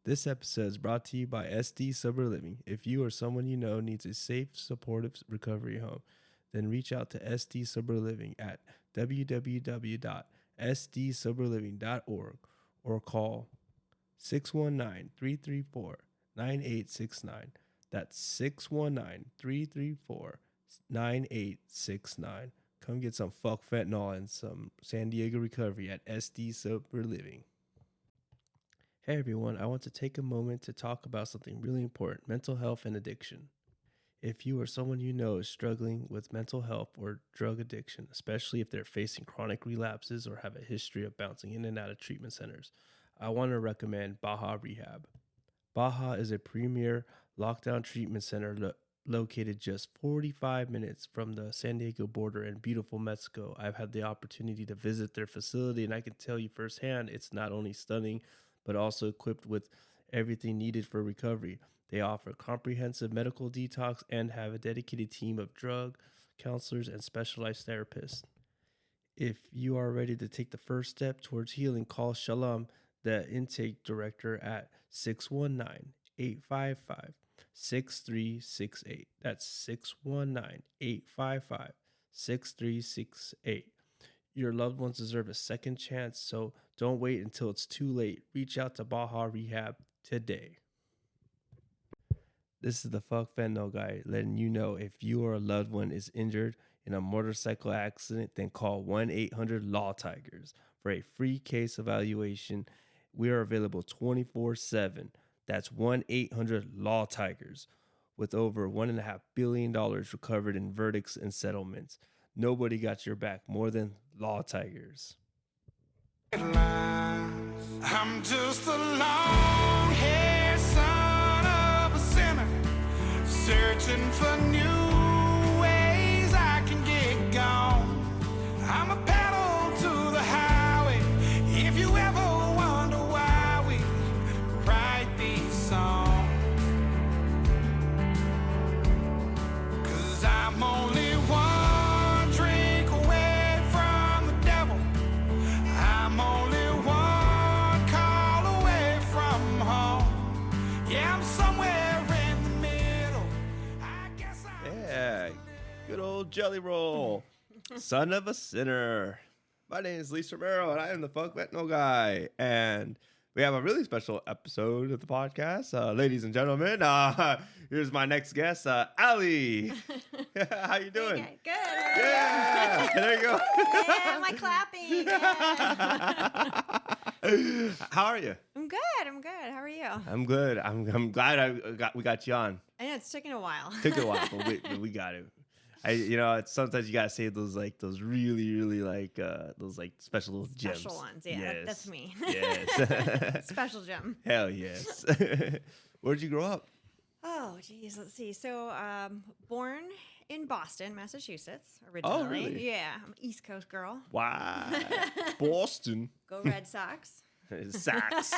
This episode is brought to you by SD Sober Living. If you or someone you know needs a safe, supportive recovery home, then reach out to SD Sober Living at www.sdsoberliving.org or call 619-334-9869. That's 619-334-9869. Come get some fuck fentanyl and some San Diego recovery at SD Sober Living. Hey everyone, I want to take a moment to talk about something really important, mental health and addiction. If you or someone you know is struggling with mental health or drug addiction, especially if they're facing chronic relapses or have a history of bouncing in and out of treatment centers, I want to recommend Baja Rehab. Baja is a premier lockdown treatment center located just 45 minutes from the San Diego border in beautiful Mexico. I've had the opportunity to visit their facility, and I can tell you firsthand, it's not only stunning, but also equipped with everything needed for recovery. They offer comprehensive medical detox and have a dedicated team of drug counselors and specialized therapists. If you are ready to take the first step towards healing, call Shalom, the intake director, at 619-855-6368. That's 619-855-6368. Your loved ones deserve a second chance, so don't wait until it's too late. Reach out to Baja Rehab today. This is the Fuck Fentanyl guy letting you know if you or a loved one is injured in a motorcycle accident, then call 1-800-Lawtigers for a free case evaluation. We are available 24/7. That's 1-800-Lawtigers with over $1.5 billion recovered in verdicts and settlements. Nobody got your back more than Lawtigers. I'm just a long-haired son of a sinner, searching for new ways I can get gone. I'm a pedal to the highway. If you ever wonder why we write these songs, 'cause I'm only one drink away from the devil. I'm only one call away from home. Yeah, I'm somewhere in the middle. I guess Yeah, good old Jelly Roll, son of a sinner. My name is Lisa Romero, and I am the Fuck Fentanyl guy. And we have a really special episode of the podcast. Ladies and gentlemen, here's my next guest, Ali. How you doing? Okay, good. Yeah, there you go. Yeah, my clapping. Yeah. How are you? I'm good. How are you? I'm good. I'm glad we got you on. I know it's taken a while. Took a while, but we got it. It's sometimes you gotta save those really those special little gems. Special ones, yeah. Yes. That's me. Yes. Special gem. Hell yes. Where'd you grow up? Oh, geez. Let's see. So, born in Boston, Massachusetts, originally. Oh, really? Yeah, I'm an East Coast girl. Wow. Boston. Go Red Sox. Sacks.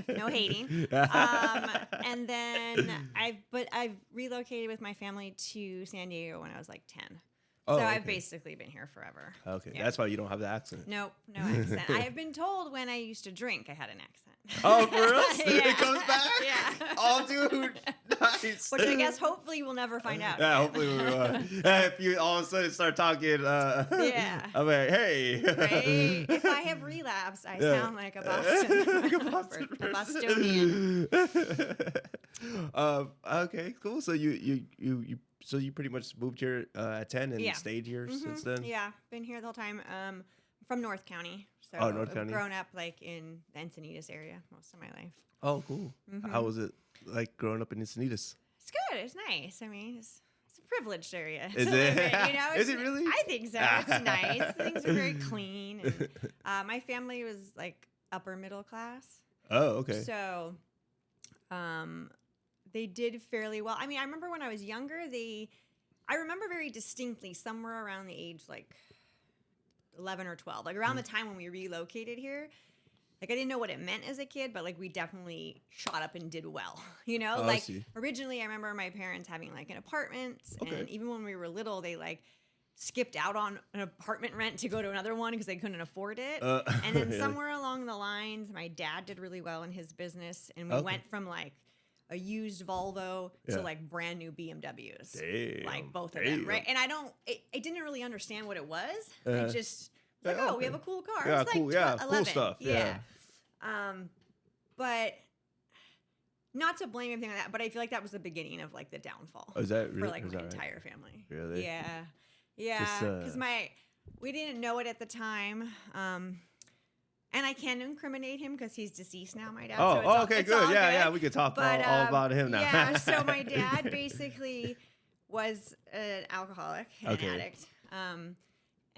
No hating. And then I've relocated with my family to San Diego when I was like 10. Oh, so okay. I've basically been here forever. Okay, Yeah. that's why you don't have the accent. Nope, no accent. I have been told when I used to drink I had an accent. Oh, for real? Yeah. It comes back? Yeah. Oh, dude. Nice. Which I guess hopefully we'll never find out. Yeah, hopefully we will. If you all of a sudden start talking, Yeah. I'm like, hey. Right? If I have relapse, I Yeah. sound like a Boston, Like a Boston a person. Bostonian. Okay, cool. So you pretty much moved here at 10 and Yeah. stayed here since then? Yeah, been here the whole time. From North County. So Oh, North I've County. grown up like in the Encinitas area most of my life. Oh, cool. Mm-hmm. How was it like growing up in Encinitas? It's good. It's nice. I mean, it's a privileged area. Is to live it? in, you know? Is it really? I think so. It's nice. Things are very clean. And, my family was like upper middle class. Oh, okay. So, they did fairly well. I mean, I remember when I was younger, I remember very distinctly somewhere around the age like 11 or 12, like around the time when we relocated here. Like I didn't know what it meant as a kid, but like we definitely shot up and did well, you know? Oh, I like see. originally I remember my parents having like an apartment, Okay. and even when we were little, they like skipped out on an apartment rent to go to another one because they couldn't afford it. Uh, And then really? somewhere along the lines, my dad did really well in his business, and we Okay. went from like a used Volvo Yeah. to like brand new BMWs. Damn. Like both of them, right? And I didn't really understand what it was. I just was like, oh, we have a cool car. Yeah, It's like cool. Yeah, cool 11. stuff. Yeah. But not to blame anything like that, but I feel like that was the beginning of like the downfall Oh, is that for really? like is my that right? entire family. Really? Yeah. Yeah. Just, Because we didn't know it at the time. And I can incriminate him because he's deceased now, my dad. Oh, so it's all- okay, it's all good. Yeah, we could talk But, all about him now. Yeah, so my dad basically was an alcoholic and Okay. an addict, and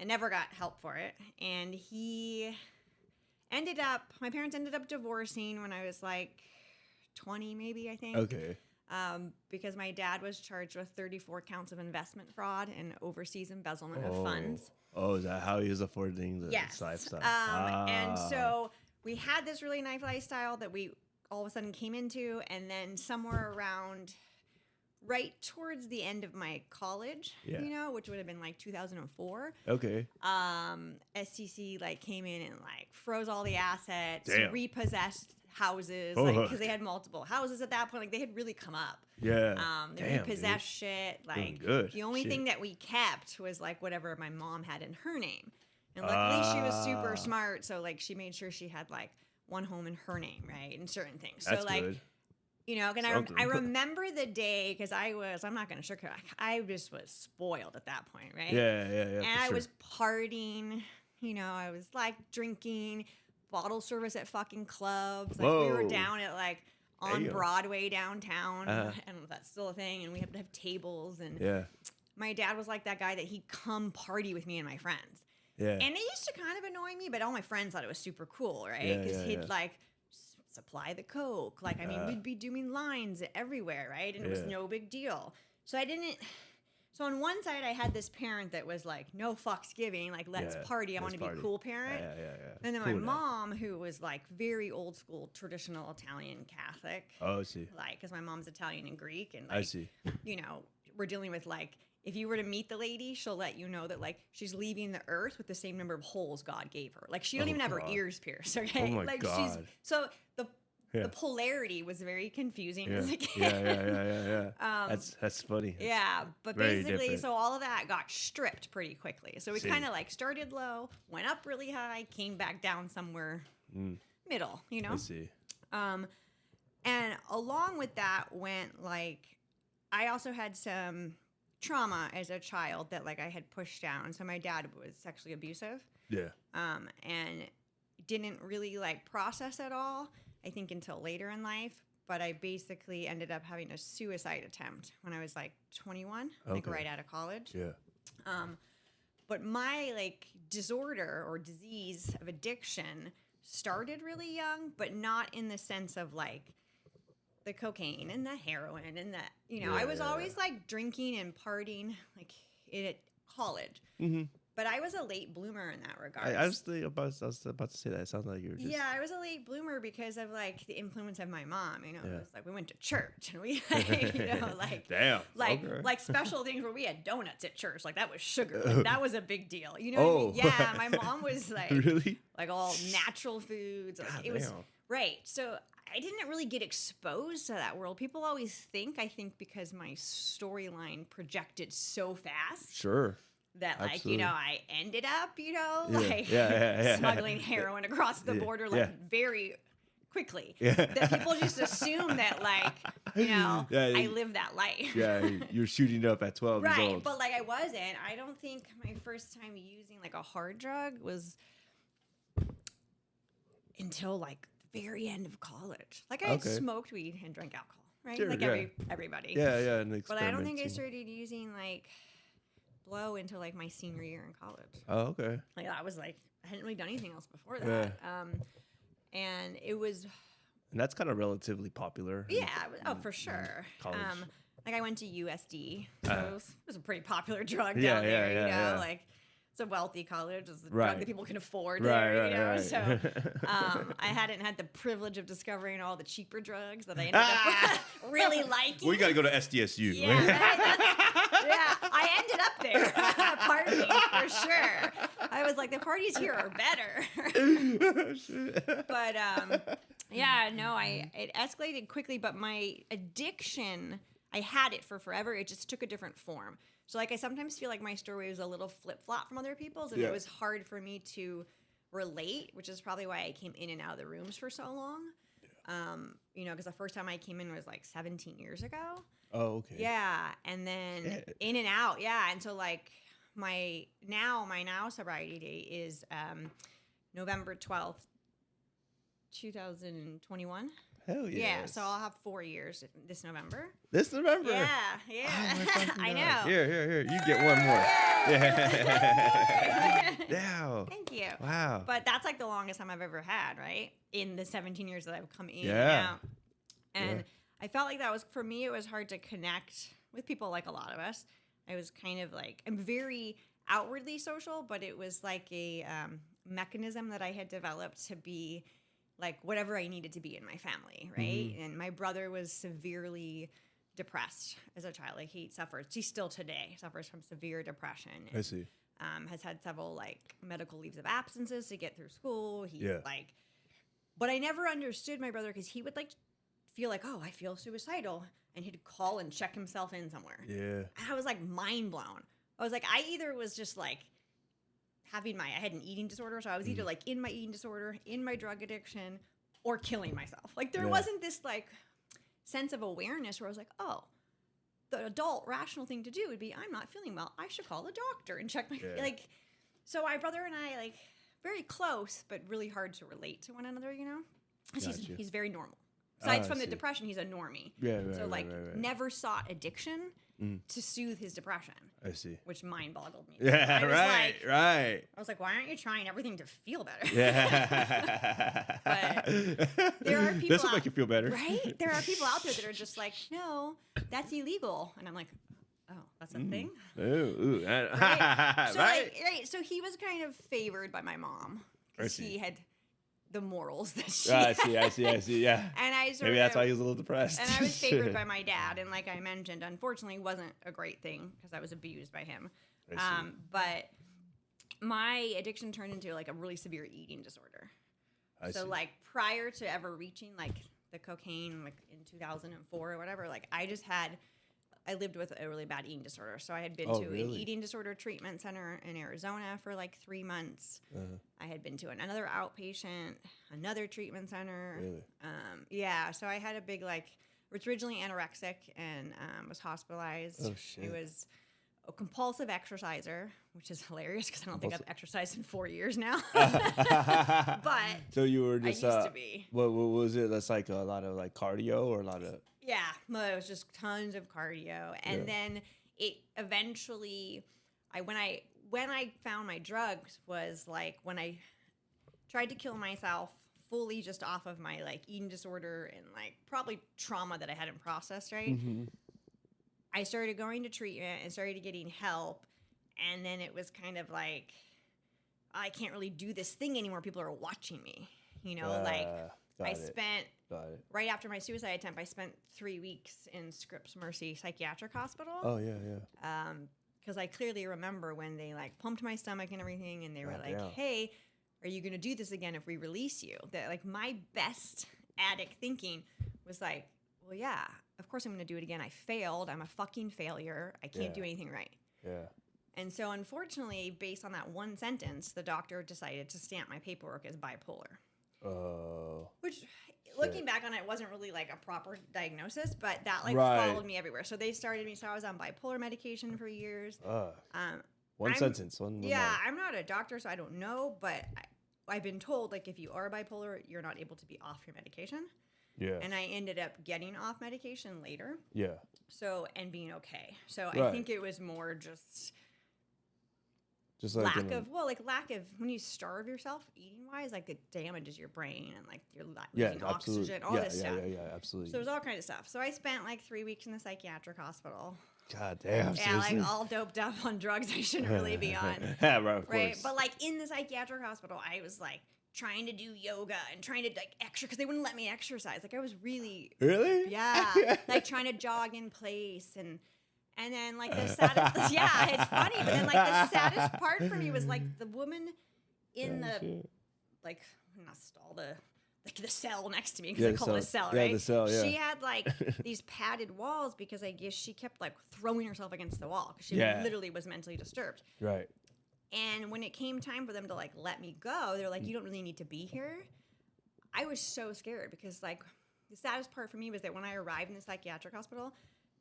never got help for it. And my parents ended up divorcing when I was like 20, maybe, I think. Okay. Because my dad was charged with 34 counts of investment fraud and overseas embezzlement of funds. Oh, is that how he was affording the Yes. lifestyle? And so we had this really nice lifestyle that we all of a sudden came into, and then somewhere around right towards the end of my college, which would have been like 2004, Okay. SCC like came in and like froze all the assets, Damn. repossessed houses, Oh. like because they had multiple houses at that point, like they had really come up. Yeah. They Damn, repossessed shit. Like good. the only Shit. thing that we kept was like whatever my mom had in her name. And luckily she was super smart, so like she made sure she had like one home in her name, right? And certain things. So That's like good. and Something. I remember the day because I'm not going to sugarcoat, I just was spoiled at that point, right? Yeah. And for I sure. was partying, I was like drinking, bottle service at fucking clubs. Like we were Whoa. down at like on Damn. Broadway downtown, Uh-huh. and that's still a thing. And we have to have tables. And Yeah. my dad was like that guy that he'd come party with me and my friends. Yeah. And it used to kind of annoy me, but all my friends thought it was super cool, right? Yeah, Because yeah, he'd yeah. like supply the coke. Like, I mean, we'd be doing lines everywhere, right? And it was Yeah. no big deal. So on one side, I had this parent that was like, no fucks giving, like, let's Yeah, party. I want let's to be party. a cool parent. Yeah. And then Cool my now. mom, who was like very old school, traditional Italian Catholic, Oh, I see. like, because my mom's Italian and Greek. And I like, see. we're dealing with like, if you were to meet the lady, she'll let you know that like she's leaving the earth with the same number of holes God gave her. Like she don't Oh, even have her God. ears pierced. Okay, Oh, my like God. so Yeah. the polarity was very confusing Yeah. as a kid. Yeah. That's funny. Yeah, but Very basically, different. so all of that got stripped pretty quickly. So we See. kind of like started low, went up really high, came back down somewhere middle, I see. And along with that went like, I also had some trauma as a child that like I had pushed down. So my dad was sexually abusive, Yeah. and didn't really like process it all, I think, until later in life. But I basically ended up having a suicide attempt when I was like 21, like Okay. right out of college. Yeah. But my like disorder or disease of addiction started really young, but not in the sense of like the cocaine and the heroin and the, I was always like drinking and partying like at college. Mm-hmm. But I was a late bloomer in that regard. I was about to say that. It sounds like you were just. Yeah, I was a late bloomer because of like the influence of my mom. It Yeah. was like we went to church and we, like Damn. like okay. like special things where we had donuts at church. Like that was sugar. Like, that was a big deal. You know what I mean? Oh. Yeah, my mom was like Really? like all natural foods. Like God it was damn. right. So I didn't really get exposed to that world. People always think, I think because my storyline projected so fast Sure. that like, Absolutely. I ended up, Yeah, like yeah. smuggling heroin across the border like yeah. very quickly. Yeah. That people just assume that like, Yeah, I live that life. Yeah, you're shooting up at 12 years Right, old. but like I wasn't. I don't think my first time using like a hard drug was until like the very end of college. Like I had Okay. smoked weed and drank alcohol, right? Sure, like yeah. everybody. Yeah, and But I don't think I experimenting. started using like blow until like my senior year in college. Oh, okay. Like that was like I hadn't really done anything else before that. And it was And that's kind of relatively popular. for sure. college. Like I went to USD, so it was a pretty popular drug Yeah, down there. yeah, yeah. Like it's a wealthy college. It's a Right. drug that people can afford Right, there, right, you know? right. So I hadn't had the privilege of discarding all the cheaper drugs that I ended up really liking. Well, you got to go to SDSU. Yeah, I ended up there partying for sure. I was like, the parties here are better. But yeah, no, it escalated quickly. But my addiction, I had it for forever. It just took a different form. So like I sometimes feel like my story was a little flip flop from other people's, and it was hard for me to relate, which is probably why I came in and out of the rooms for so long. You know, because the first time I came in was like 17 years ago. Oh, okay. Yeah, and then in and out. Yeah, and so like my now sobriety date is November 12th, 2021. Hell yeah. Yeah, so I'll have 4 years this November. This November? Yeah. Oh my fucking I God. know. Here. You get one more. Yeah. Yeah. Thank you. Wow. But that's like the longest time I've ever had, right? In the 17 years that I've come in and Yeah. out. And Yeah. I felt like that was, for me, it was hard to connect with people like a lot of us. I was kind of like, I'm very outwardly social, but it was like a mechanism that I had developed to be like whatever I needed to be in my family, right? And my brother was severely depressed as a child. Like he still today suffers from severe depression. I see. Has had several like medical leaves of absences to get through school. He's Yeah. like, but I never understood my brother because he would like feel like, oh, I feel suicidal. And he'd call and check himself in somewhere. Yeah. And I was like mind blown. I was like, I either was just like I had an eating disorder. So I was either like in my eating disorder, in my drug addiction, or killing myself. Like there wasn't this like sense of awareness where I was like, oh, the adult rational thing to do would be, I'm not feeling well. I should call a doctor and check my, like, so my brother and I like very close, but really hard to relate to one another, you know? 'Cause he's very normal. Besides from the depression, he's a normie. Yeah, right, so like right. never sought addiction to soothe his depression. I see. Which mind boggled me. Yeah, I was right. I was like, why aren't you trying everything to feel better? Yeah. But there are people This will make you feel better. Right? There are people out there that are just like, no, that's illegal. And I'm like, oh, that's a thing? Ooh. Right? So, Right. So he was kind of favored by my mom. Because he had the morals that she I see. Yeah. And I sort Maybe that's of, why he was a little depressed. and I was favored by my dad. And like I mentioned, unfortunately, wasn't a great thing because I was abused by him. But my addiction turned into like a really severe eating disorder. I see. Like prior to ever reaching like the cocaine, like in 2004 or whatever, like I lived with a really bad eating disorder. So I had been to an eating disorder treatment center in Arizona for like 3 months. I had been to another outpatient, another treatment center. Really? Yeah. So I had a big like, I was originally anorexic and was hospitalized. Oh, shit. I was a compulsive exerciser, which is hilarious because I don't think I've exercised in 4 years now. But so you were just I used to be. What was it? That's like a lot of like cardio or a lot of No, it was just tons of cardio, and then it eventually, when I found my drugs was like when I tried to kill myself fully just off of my like eating disorder and like probably trauma that I hadn't processed, right? I started going to treatment and started getting help, and then it was kind of like I can't really do this thing anymore. People are watching me, you know, I spent right after my suicide attempt, I spent 3 weeks in Scripps Mercy Psychiatric Hospital. Oh yeah. Because I clearly remember when they like pumped my stomach and everything, and they were like, "Hey, are you going to do this again if we release you?" That like my best addict thinking was like, "Well, yeah, of course I'm going to do it again. I failed. I'm a fucking failure. I can't do anything right." Yeah. And so, unfortunately, based on that one sentence, the doctor decided to stamp my paperwork as bipolar. Oh. Which, looking back on it, wasn't really like a proper diagnosis, but that like followed me everywhere. So they started me. So I was on bipolar medication for years. One sentence. One yeah, line. I'm not a doctor, so I don't know, but I've been told like if you are bipolar, you're not able to be off your medication. Yeah. And I ended up getting off medication later. Yeah. So, and being okay. So I think it was more just like lack of when you starve yourself eating wise, like it damages your brain and like you're losing oxygen, all this stuff. Yeah, absolutely. So there's all kinds of stuff. So I spent like 3 weeks in the psychiatric hospital. God damn. Yeah, Seriously? like all doped up on drugs I shouldn't really be on. Yeah, bro, of Right. course. But like in the psychiatric hospital, I was like trying to do yoga and trying to like because they wouldn't let me exercise. Like I was really Really? yeah, like trying to jog in place and then like the saddest yeah, it's funny, but then like the saddest part for me was like the woman in the like not stall the cell next to me because Yeah, I call it a cell, yeah, right? the cell, yeah. She had like these padded walls because I guess she kept like throwing herself against the wall because she Yeah. literally was mentally disturbed. Right. And when it came time for them to like let me go, they're like, "You don't really need to be here." I was so scared because like the saddest part for me was that when I arrived in the psychiatric hospital,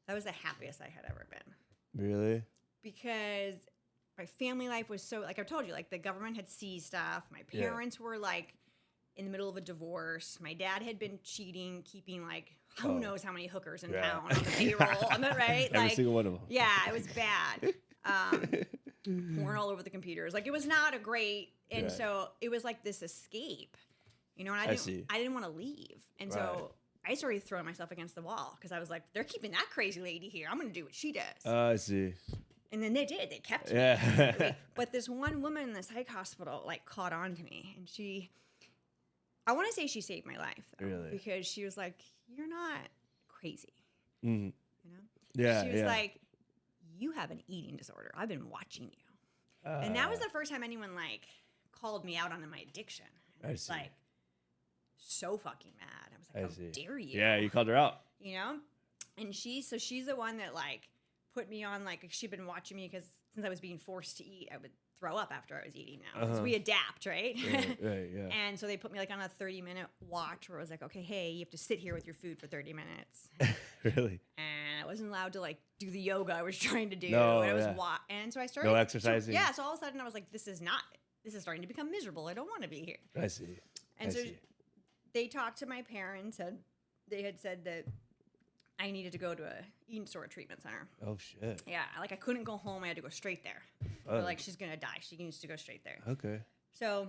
that was the happiest I had ever been. Really? Because my family life was so like I told you, like the government had seized stuff. My parents were like in the middle of a divorce. My dad had been cheating, keeping like who knows how many hookers in town on the payroll. On the right, Every like single one of them. yeah, it was bad. Porn all over the computers. Like it was not a great, and Right. so it was like this escape, you know. And I see. I didn't want to leave, and so I started throwing myself against the wall because I was like, they're keeping that crazy lady here. I'm going to do what she does. I see. And then they did. They kept me. Yeah. But this one woman in the psych hospital like caught on to me, and I want to say she saved my life, though, Really? because she was like, "You're not crazy," Mhm. you know. Yeah. She was yeah. like, "You have an eating disorder. I've been watching you," and that was the first time anyone like called me out on my addiction. And I was see. like so fucking mad. I was like, I "How see. dare you?" Yeah, you called her out. You know. And she's the one that like put me on like she'd been watching me because since I was being forced to eat, I would throw up after I was eating now. 'Cause we adapt, right? Right, yeah. And so they put me like on a 30-minute watch where it was like, okay, hey, you have to sit here with your food for 30 minutes. Really? And I wasn't allowed to like do the yoga I was trying to do. No, and I was yeah. and so I started No exercising? Yeah, so all of a sudden I was like, this is starting to become miserable. I don't want to be here. I see. And I so see. they talked to my parents and they had said that I needed to go to a eating disorder treatment center. Oh, shit. Yeah, like I couldn't go home. I had to go straight there. They're like, she's going to die. She needs to go straight there. Okay. So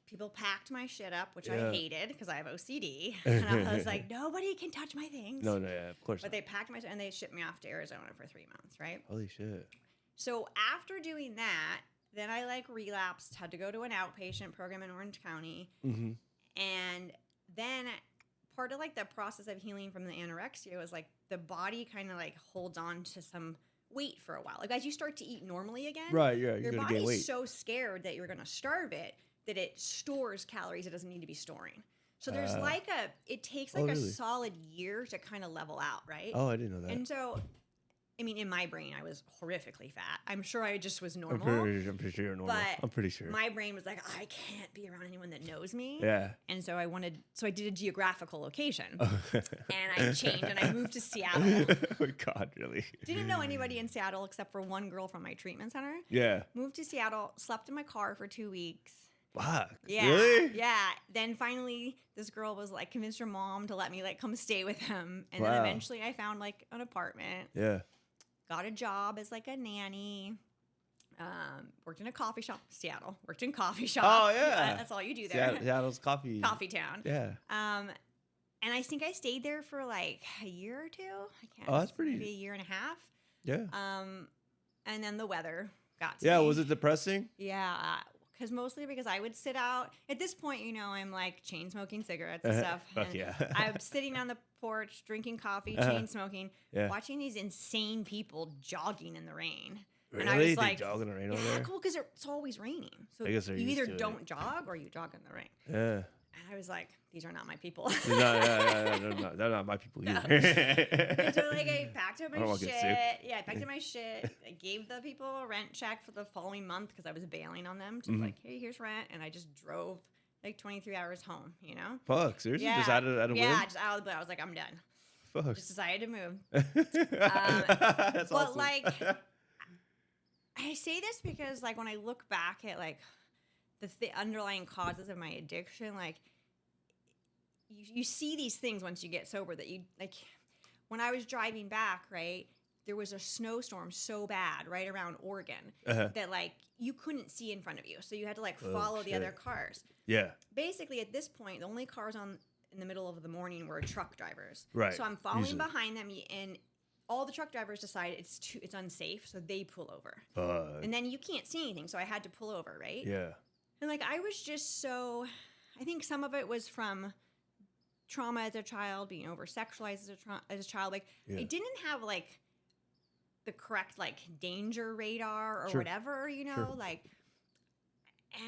people packed my shit up, which Yeah. I hated because I have OCD. And I was like, nobody can touch my things. No, yeah, of course But not. they packed my and they shipped me off to Arizona for 3 months, right? Holy shit. So after doing that, then I like relapsed, had to go to an outpatient program in Orange County. Mm-hmm. And then part of like the process of healing from the anorexia was like the body kind of like holds on to some weight for a while. Like as you start to eat normally again, Right, yeah, you're your going to gain weight. body's so scared that you're going to starve it that it stores calories it doesn't need to be storing. So there's it takes like Oh, a really? solid year to kind of level out, right? Oh, I didn't know that. And so, I mean, in my brain, I was horrifically fat. I'm sure I just was I'm normal. pretty sure you're normal. But I'm pretty sure. My brain was like, I can't be around anyone that knows me. Yeah. And so I did a geographical location. And I changed and I moved to Seattle. Oh, God, really? Didn't know anybody in Seattle except for one girl from my treatment center. Yeah. Moved to Seattle, slept in my car for 2 weeks. Fuck. Yeah. Really? Yeah. Then finally, this girl was like, convinced her mom to let me like come stay with him. And then Wow. eventually I found like an apartment. Yeah. Got a job as like a nanny. Worked in a coffee shop, Seattle. Worked in coffee shop. Oh, yeah. That's all you do there. Seattle's coffee. Coffee town. Yeah. And I think I stayed there for like a year or two. I can't. Oh, that's pretty- Maybe a year and a half. Yeah. And then the weather got to Yeah, me. was it depressing? Yeah, mostly because I would sit out. At this point, you know, I'm like chain smoking cigarettes and stuff. Fuck and yeah. I'm sitting on the porch, drinking coffee, Uh-huh. chain smoking, Yeah. watching these insane people jogging in the rain. Really? And I was They like, jog in the rain over yeah, there? cool, because it's always raining. So I guess they're you used either to it. don't jog or you jog in the rain. Yeah. And I was like, these are not my people. No, yeah, they're not my people either. And so like I packed up I don't my wanna shit. get sick. Yeah, I packed up my shit. I gave the people a rent check for the following month because I was bailing on them to Mm-hmm. like, hey, here's rent, and I just drove like 23 hours home. You know? Fuck, seriously? Yeah. Just out of yeah, whim? just out of the blue. I was like, I'm done. Fuck. Just decided to move. That's But awesome. like, I say this because like when I look back at like the underlying causes of my addiction, like you see these things once you get sober that you like. When I was driving back, right, there was a snowstorm so bad right around Oregon that like you couldn't see in front of you, so you had to like follow the shit. other cars. Yeah. Basically, at this point, the only cars on in the middle of the morning were truck drivers. Right, So I'm following usually. behind them, and all the truck drivers decide it's unsafe, so they pull over. And then you can't see anything, so I had to pull over, right? yeah. And like I was just so, I think some of it was from trauma as a child, being over sexualized as a child. Like I didn't have like the correct like danger radar or whatever, you know, like.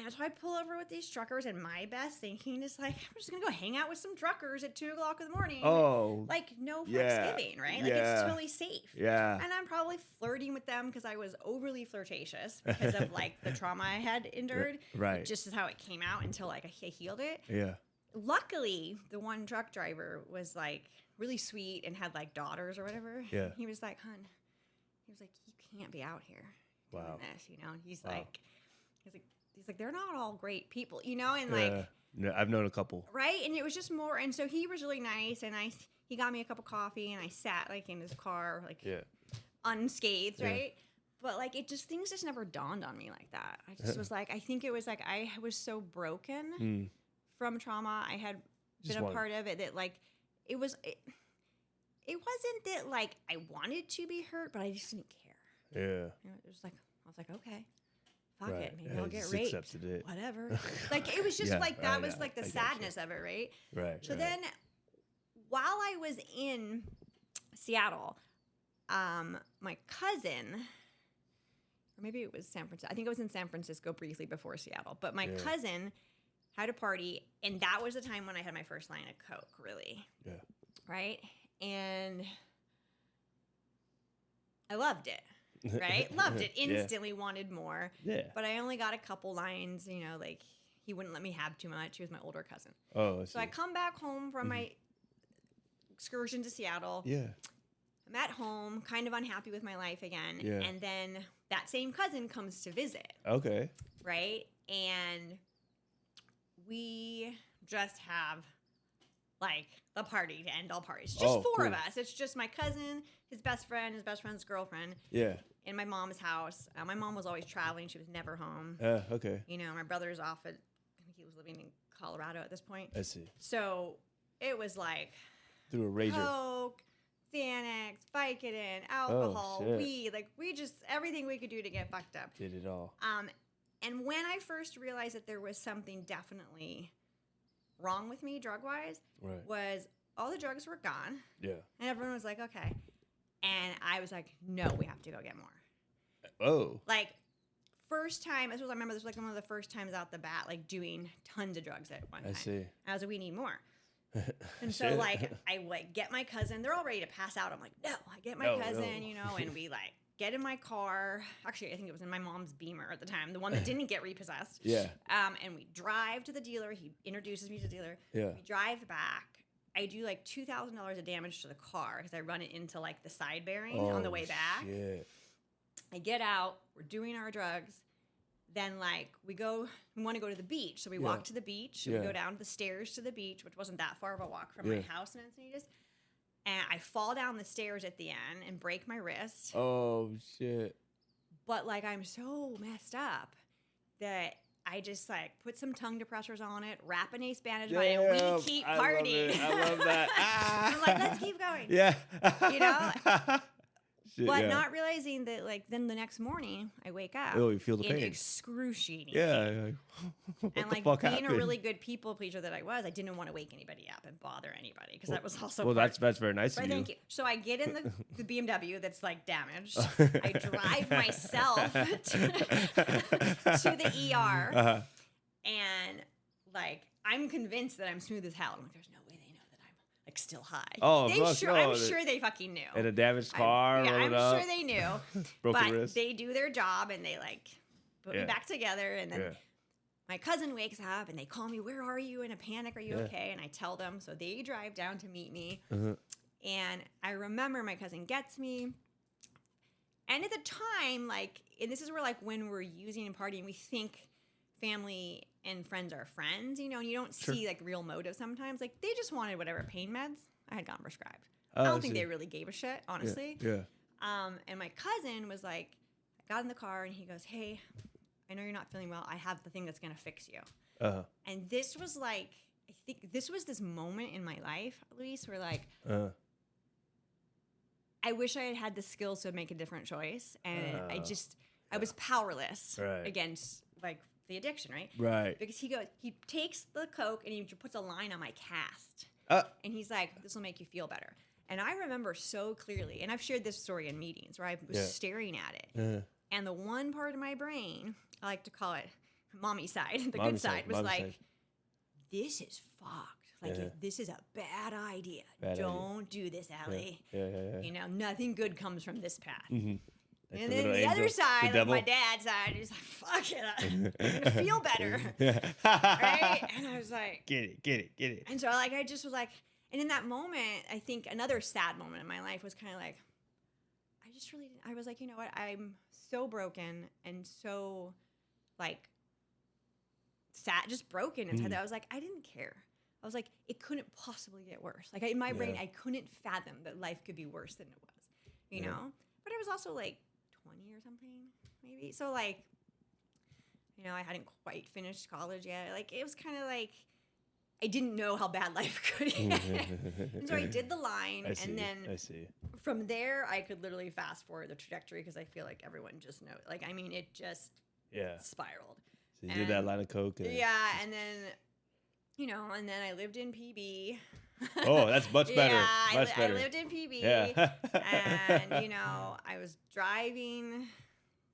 And so I pull over with these truckers, and my best thinking is like, I'm just gonna go hang out with some truckers at 2:00 in the morning. Oh, like no flex giving, right? Like it's totally safe. Yeah. And I'm probably flirting with them because I was overly flirtatious because of like the trauma I had endured. Right. It just is how it came out until like I healed it. Yeah. Luckily, the one truck driver was like really sweet and had like daughters or whatever. Yeah. He was like, "Hun," he was like, "You can't be out here doing this," you know. He's like, they're not all great people, you know, and like, no, I've known a couple, right? And it was just more, and so he was really nice, and he got me a cup of coffee, and I sat like in his car, like unscathed, right? But like things just never dawned on me like that. I just was like, I think it was like I was so broken from trauma. I had been a part of it that like it wasn't that like I wanted to be hurt, but I just didn't care. Yeah. You know, it was like I was like, okay. Fuck it, maybe I'll get just raped. Accepted it. Whatever. Like it was just like that was like the sadness of it, right? Right. So then, while I was in Seattle, my cousin, or maybe it was San Francisco. I think it was in San Francisco briefly before Seattle. But my cousin had a party, and that was the time when I had my first line of coke. Really. Yeah. Right, and I loved it. Right? Loved it. Instantly wanted more. Yeah. But I only got a couple lines, you know, like he wouldn't let me have too much. He was my older cousin. Oh, I see. So I come back home from my excursion to Seattle. Yeah. I'm at home, kind of unhappy with my life again. Yeah. And then that same cousin comes to visit. Okay. Right? And we just have like the party to end all parties. Just four of us. It's just my cousin, his best friend's girlfriend. Yeah. In my mom's house. My mom was always traveling. She was never home. Okay. You know, my brother's off at, I think he was living in Colorado at this point. I see. So it was like through a rager. Coke, Xanax, Vicodin, alcohol, weed. Like we just, everything we could do to get fucked up. Did it all. And when I first realized that there was something definitely wrong with me drug-wise, was all the drugs were gone. Yeah. And everyone was like, okay. And I was like, no, we have to go get more. Oh. Like, first time, I remember this was like one of the first times out the bat, like doing tons of drugs at one time. I see. I was like, we need more. And so, like, I like get my cousin. They're all ready to pass out. I'm like, no. I get my cousin, you know, and we like get in my car. Actually, I think it was in my mom's Beamer at the time, the one that didn't get repossessed. Yeah. And we drive to the dealer. He introduces me to the dealer. Yeah. We drive back. I do like $2,000 of damage to the car because I run it into like the side bearing on the way back. Shit. I get out. We're doing our drugs. Then like we want to go to the beach. So we walk to the beach. We go down the stairs to the beach, which wasn't that far of a walk from my house in Encinitas. And I fall down the stairs at the end and break my wrist. Oh, shit. But like I'm so messed up that I just like put some tongue depressors on it, wrap an ace bandage on it, and we keep partying. I love that. I'm like, let's keep going. Yeah. You know? Shit, but not realizing that, like, then the next morning I wake up. Oh, you feel the in pain. Excruciating. Yeah. And like being a really good people pleaser that I was, I didn't want to wake anybody up and bother anybody because that was also. Well, that's very nice of you. Thank you. So I get in the BMW that's like damaged. I drive myself to the ER, and like I'm convinced that I'm smooth as hell. I'm like, there's no way they know that I'm like still high. Oh, I'm sure they fucking knew. In a damaged car. I'm sure they knew. Broke but the wrist. They do their job and they like put me back together, and then. My cousin wakes up and they call me, where are you? In a panic, are you okay? And I tell them, so they drive down to meet me. And I remember my cousin gets me. And at the time, like, and this is where, like, when we're using and partying, we think family and friends are friends, you know, and you don't see, like, real motive sometimes. Like, they just wanted whatever pain meds I had gotten prescribed. I don't think they really gave a shit, honestly. Yeah. And my cousin was like, I got in the car and he goes, hey, I know you're not feeling well. I have the thing that's going to fix you. And this was like, I think this was this moment in my life, Luis, where like, I wish I had had the skills to make a different choice, and I Oh, I was powerless Right. against like the addiction, right? Right. Because he takes the Coke and he puts a line on my cast, and he's like, "This will make you feel better." And I remember so clearly, and I've shared this story in meetings where I was staring at it, and the one part of my brain, I like to call it mommy side, the good side, was like, "This is fucked. Like, if this is a bad idea, don't do this, Allie. Yeah. You know, nothing good comes from this path." Like And the then little the other angel, side, the like my devil. dad's side, is like, "Fuck it, I'm gonna feel better." Right? Right? And I was like, Get it. and so like I just was like, and in that moment, I think another sad moment in my life was kind of like, I just really didn't. I was like, you know what? I'm so broken and so like sad, just broken inside that I was like, I didn't care. I was like, it couldn't possibly get worse. Like in my brain, I couldn't fathom that life could be worse than it was, you know? But I was also like 20 or something, maybe. So like, you know, I hadn't quite finished college yet. Like it was kind of like, I didn't know how bad life could get. And so I did the line, and then I see. from there, I could literally fast forward the trajectory because I feel like everyone just knows. Like, I mean, it just spiraled. So you did that line of coke. And And then, you know, and then I lived in PB. Oh, that's much better. Yeah, Much better. I lived in PB. Yeah. And, you know, I was driving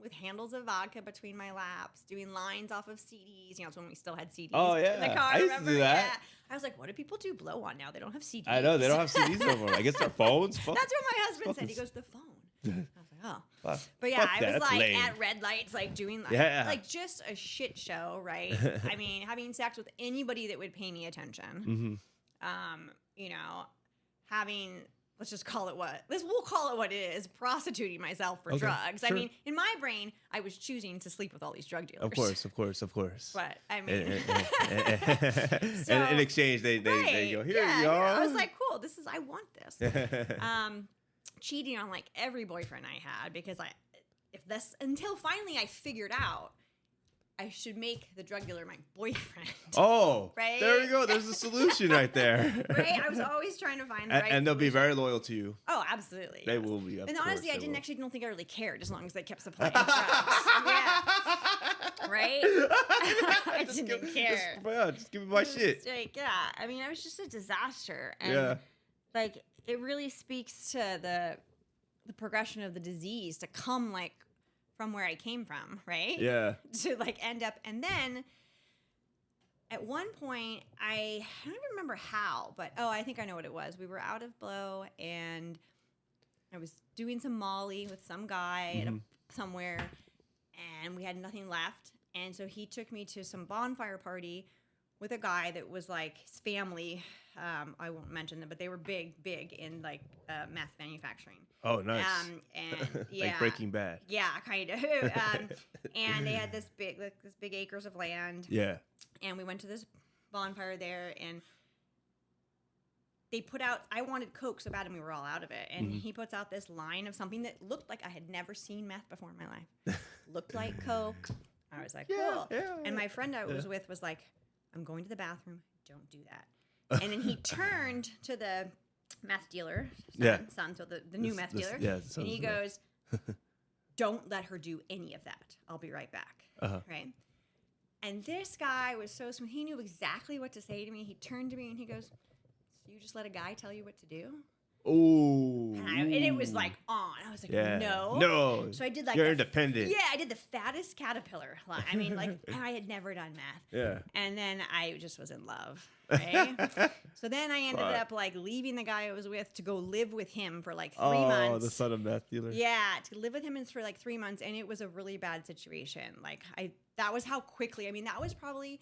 with handles of vodka between my laps, doing lines off of CDs. You know, it's when we still had CDs Oh, in the yeah. car. I used to remember? do that. Yeah. I was like, what do people do blow on now? They don't have CDs. I know they don't have CDs no more. I guess their phones. Fuck. That's what my husband said. He Fuck goes, the phone. I was like, oh. Fuck. But yeah, Fuck I that. was That's like lame. at red lights, like doing Yeah. like just a shit show, right? I mean, having sex with anybody that would pay me attention. You know, having, let's just call it we'll call it what it is, prostituting myself for drugs. Sure. I mean, in my brain, I was choosing to sleep with all these drug dealers. Of course. But I mean, And in exchange, they go, here you go. I was like, cool, I want this. Cheating on like every boyfriend I had because until finally I figured out I should make the drug dealer my boyfriend. Oh, Right? there we go. There's a solution right there. Right? I was always trying to find the right And they'll be solution. very loyal to you. Oh, absolutely. They yes. will be. And honestly, I don't think I really cared as long as they kept supplying drugs. Yeah. Right? I didn't care. Just give me my shit. Like, yeah. I mean, I was just a disaster. And Yeah. like it really speaks to the progression of the disease to come like from where I came from, right? Yeah. To like end up, and then at one point I don't even remember how, but I think I know what it was. We were out of blow and I was doing some Molly with some guy somewhere, and we had nothing left, and so he took me to some bonfire party with a guy that was like his family. I won't mention them, but they were big in like meth manufacturing. Oh, nice. And yeah, Like Breaking Bad. yeah, kind of. And they had this big acres of land. Yeah. And we went to this bonfire there, and they put out. I wanted Coke so bad, and we were all out of it. And he puts out this line of something that looked like I had never seen meth before in my life. Looked like Coke. I was like, cool. Yeah. And my friend I was with was like, I'm going to the bathroom. Don't do that. And then he turned to the meth dealer, son, so the new meth dealer, and he goes, don't let her do any of that. I'll be right back. Right? And this guy was so smooth. He knew exactly what to say to me. He turned to me and he goes, so you just let a guy tell you what to do? Ooh. And it was like on. I was like, no. No. So I did like You're independent. Yeah, I did the fattest caterpillar line. I mean, like I had never done math. Yeah. And then I just was in love. Right? So then I ended up like leaving the guy I was with to go live with him for like 3 months. Oh, the son of meth dealer. Yeah, to live with him for like 3 months, and it was a really bad situation. Like that was how quickly. I mean, that was probably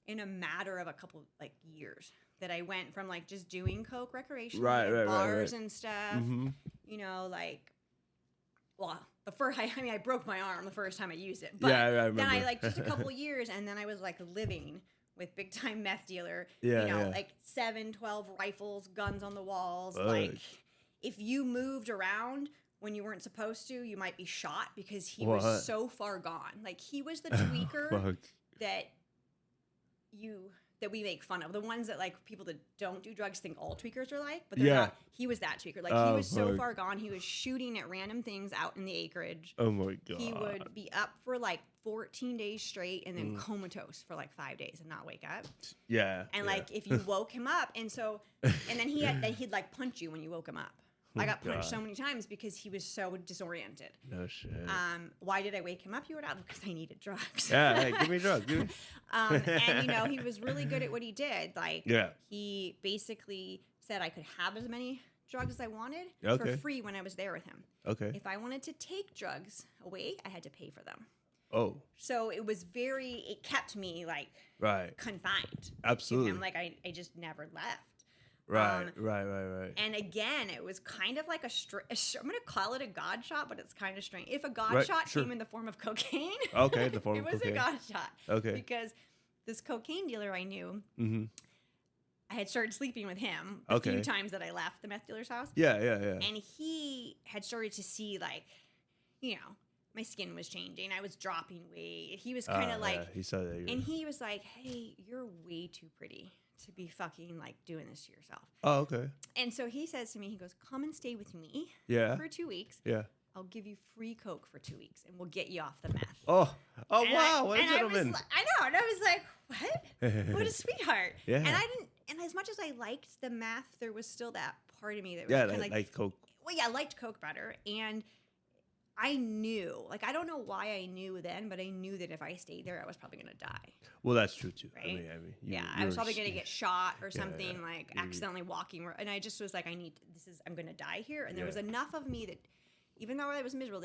in a matter of a couple like years that I went from like just doing coke recreationally, Right, bars and stuff. Mm-hmm. You know, like, well, I broke my arm the first time I used it. But Yeah, I remember. then I like just a couple years, and then I was like living with big time meth dealer. Yeah, you know, yeah. like 7, 12 rifles, guns on the walls. Fuck. Like, if you moved around when you weren't supposed to, you might be shot because he was so far gone. Like, he was the tweaker Fuck. that that we make fun of. The ones that like people that don't do drugs think all tweakers are like, but they're Yeah. not. He was that tweaker. Like he was so far gone. He was shooting at random things out in the acreage. Oh my God. He would be up for like 14 days straight and then comatose for like 5 days and not wake up. Yeah. And yeah. like if you woke him up, and then he'd like punch you when you woke him up. I got punched so many times because he was so disoriented. No shit. Why did I wake him up? You would ask, because I needed drugs. Yeah, hey, give me drugs, dude. And you know, he was really good at what he did. Like, Yeah. he basically said I could have as many drugs as I wanted Okay. for free when I was there with him. Okay. If I wanted to take drugs away, I had to pay for them. Oh, So it kept me like right. confined. Absolutely. To him. Like I just never left. Right, right. And again, it was kind of like I'm going to call it a God shot, but it's kind of strange. If a God Right, shot sure. came in the form of cocaine, Okay, the form it of was cocaine. a God shot. Okay. Because this cocaine dealer I knew, Mm-hmm. I had started sleeping with him a Okay. few times that I left the meth dealer's house. Yeah. And he had started to see, like, you know, my skin was changing. I was dropping weight. He was kind of like, yeah, he said that. and he was like, hey, you're way too pretty to be fucking like doing this to yourself. Oh, okay. And so he says to me, he goes, come and stay with me Yeah. for 2 weeks. Yeah. I'll give you free Coke for 2 weeks and we'll get you off the meth. Oh, And wow. What a and I was gentleman. like- I know. And I was like, what? What a sweetheart. Yeah. And I didn't, and as much as I liked the meth, there was still that part of me that was Yeah, kind of like Coke. well, yeah, I liked Coke better. And I knew, like, I don't know why I knew then, but I knew that if I stayed there, I was probably going to die. Well, that's true too. Right? I mean, I was probably going to get shot or Yeah, something, yeah. like accidentally walking. And I just was like, I'm going to die here. And there was Yeah. enough of me that, even though I was miserable,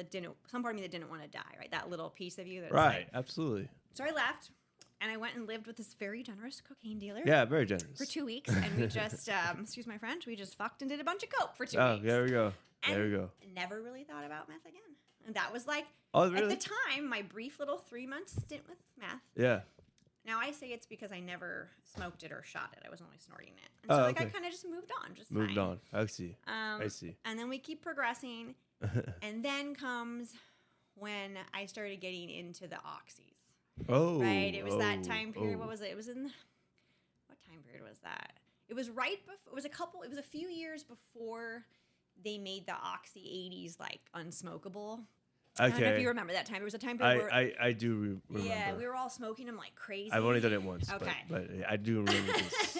some part of me that didn't want to die, right? That little piece of you that's right. like, Absolutely. so I left and I went and lived with this very generous cocaine dealer. Yeah, very generous. For 2 weeks. And we just, excuse my French, we just fucked and did a bunch of Coke for 2 Oh, weeks. there we go. And There we go. never really thought about meth again. And that was like, Oh, really? at the time, my brief little 3-month stint with meth. Yeah. Now I say it's because I never smoked it or shot it. I was only snorting it. And so like I okay. kind of just moved on. Just Moved fine. on. I see. I see. And then we keep progressing. And then comes when I started getting into the oxys. Oh. Right? It was that time period. Oh. What was it? It was in what time period was that? It was right before it was a few years before they made the Oxy 80s like unsmokable. I don't know if you remember that time. It was a time period where I do remember. yeah, we were all smoking them like crazy. I've only done it once. Okay. But I do remember this.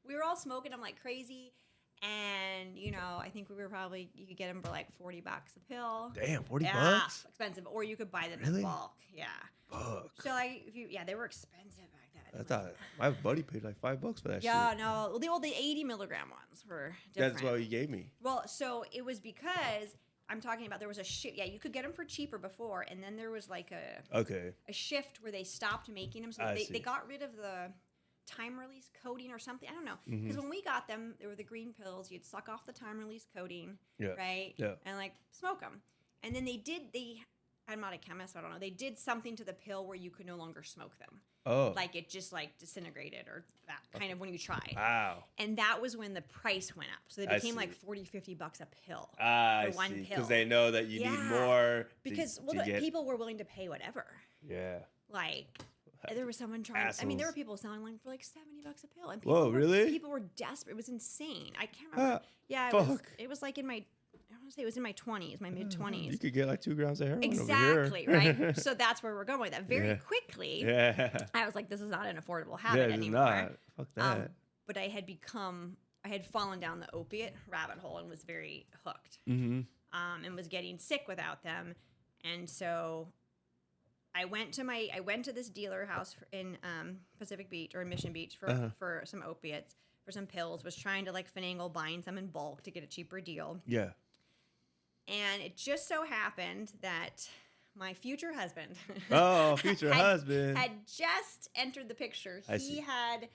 We were all smoking them like crazy. And, you know, I think you could get them for like $40 a pill. Damn, 40 yeah, bucks? expensive. Or you could buy them Really? in bulk. Yeah. Fuck. So like, they were expensive back then. I thought my buddy paid like $5 for that Yeah, shit. no. The 80 milligram ones were different. That's what he gave me. Well, so it was because I'm talking about there was a shift. Yeah, you could get them for cheaper before, and then there was like a shift where they stopped making them. So I they see. got rid of the time release coating or something. I don't know. Mm-hmm. Because when we got them, there were the green pills. You'd suck off the time release coating, Yeah. right? Yeah. And like smoke them. And then I'm not a chemist, so I don't know. They did something to the pill where you could no longer smoke them. Oh. Like it just like disintegrated or that kind of when you tried. Wow. And that was when the price went up. So they I became like see. $40-$50 a pill. I for one see. pill. Because they know that you need Yeah. more. Because people were willing to pay whatever. Yeah. Like there was someone trying. I mean, there were Assholes. people selling one for like $70 a pill. And people Whoa, really? People were desperate. It was insane. I can't remember. Yeah, fuck. it was like in my. I want to say it was in my 20s, my mid 20s. You could get like 2 grams of heroin Exactly, over here. right? So that's where we're going with that. Very Yeah. quickly, Yeah. I was like, this is not an affordable Yeah, habit it's anymore. not. Fuck that. But I had fallen down the opiate rabbit hole and was very hooked. Mm-hmm. And was getting sick without them. And so I went to this dealer house in Pacific Beach or Mission Beach for some opiates, for some pills, was trying to like finagle buying some in bulk to get a cheaper deal. Yeah. And it just so happened that my future husband Oh, future husband. had just entered the picture. I He see. had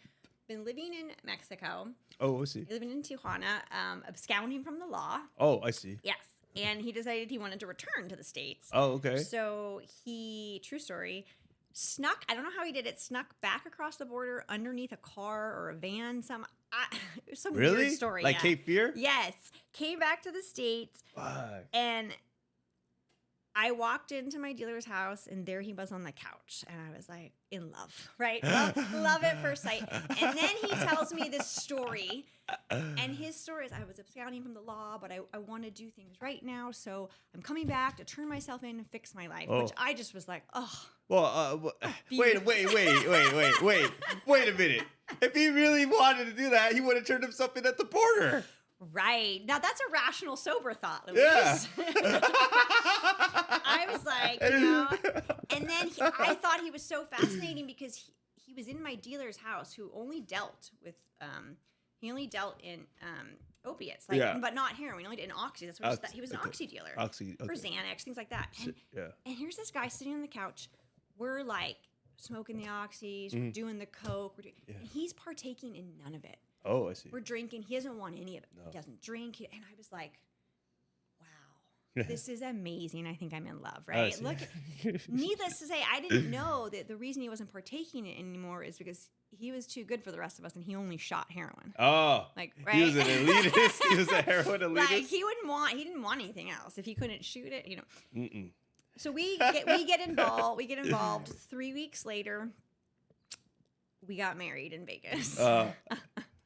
been living in Mexico, Oh, I see. living in Tijuana, absconding from the law. Oh, I see. Yes. And he decided he wanted to return to the States. Oh, okay. So he, true story, I don't know how he did it, snuck back across the border underneath a car or a van. It was some Really? weird story. Like yeah. Cape Fear? Yes. Came back to the States. Fuck. And I walked into my dealer's house, and there he was on the couch, and I was like, in love, right? Love at first sight. And then he tells me this story, and his story is, I was absconding from the law, but I want to do things right now, so I'm coming back to turn myself in and fix my life, which I just was like, oh. Well, wait a minute. If he really wanted to do that, he would have turned himself in at the border. Right. Now, that's a rational, sober thought, Luis. Yeah. I was like, you know, and then I thought he was so fascinating because he was in my dealer's house who only dealt with, he only dealt in opiates, like, but not heroin. He only did an oxy. That's what he was an oxy dealer. For Xanax, things like that. And here's this guy sitting on the couch. We're like smoking the oxys, we're doing the coke, and he's partaking in none of it. Oh, I see. We're drinking. He doesn't want any of it. No. He doesn't drink. And I was like, wow, this is amazing. I think I'm in love, right? Look, needless to say, I didn't know that the reason he wasn't partaking in it anymore is because he was too good for the rest of us, and he only shot heroin. Oh, like, right? He was an elitist. He was a heroin elitist. Like, he didn't want anything else. If he couldn't shoot it, you know. Mm-mm. So we get involved. 3 weeks later, we got married in Vegas.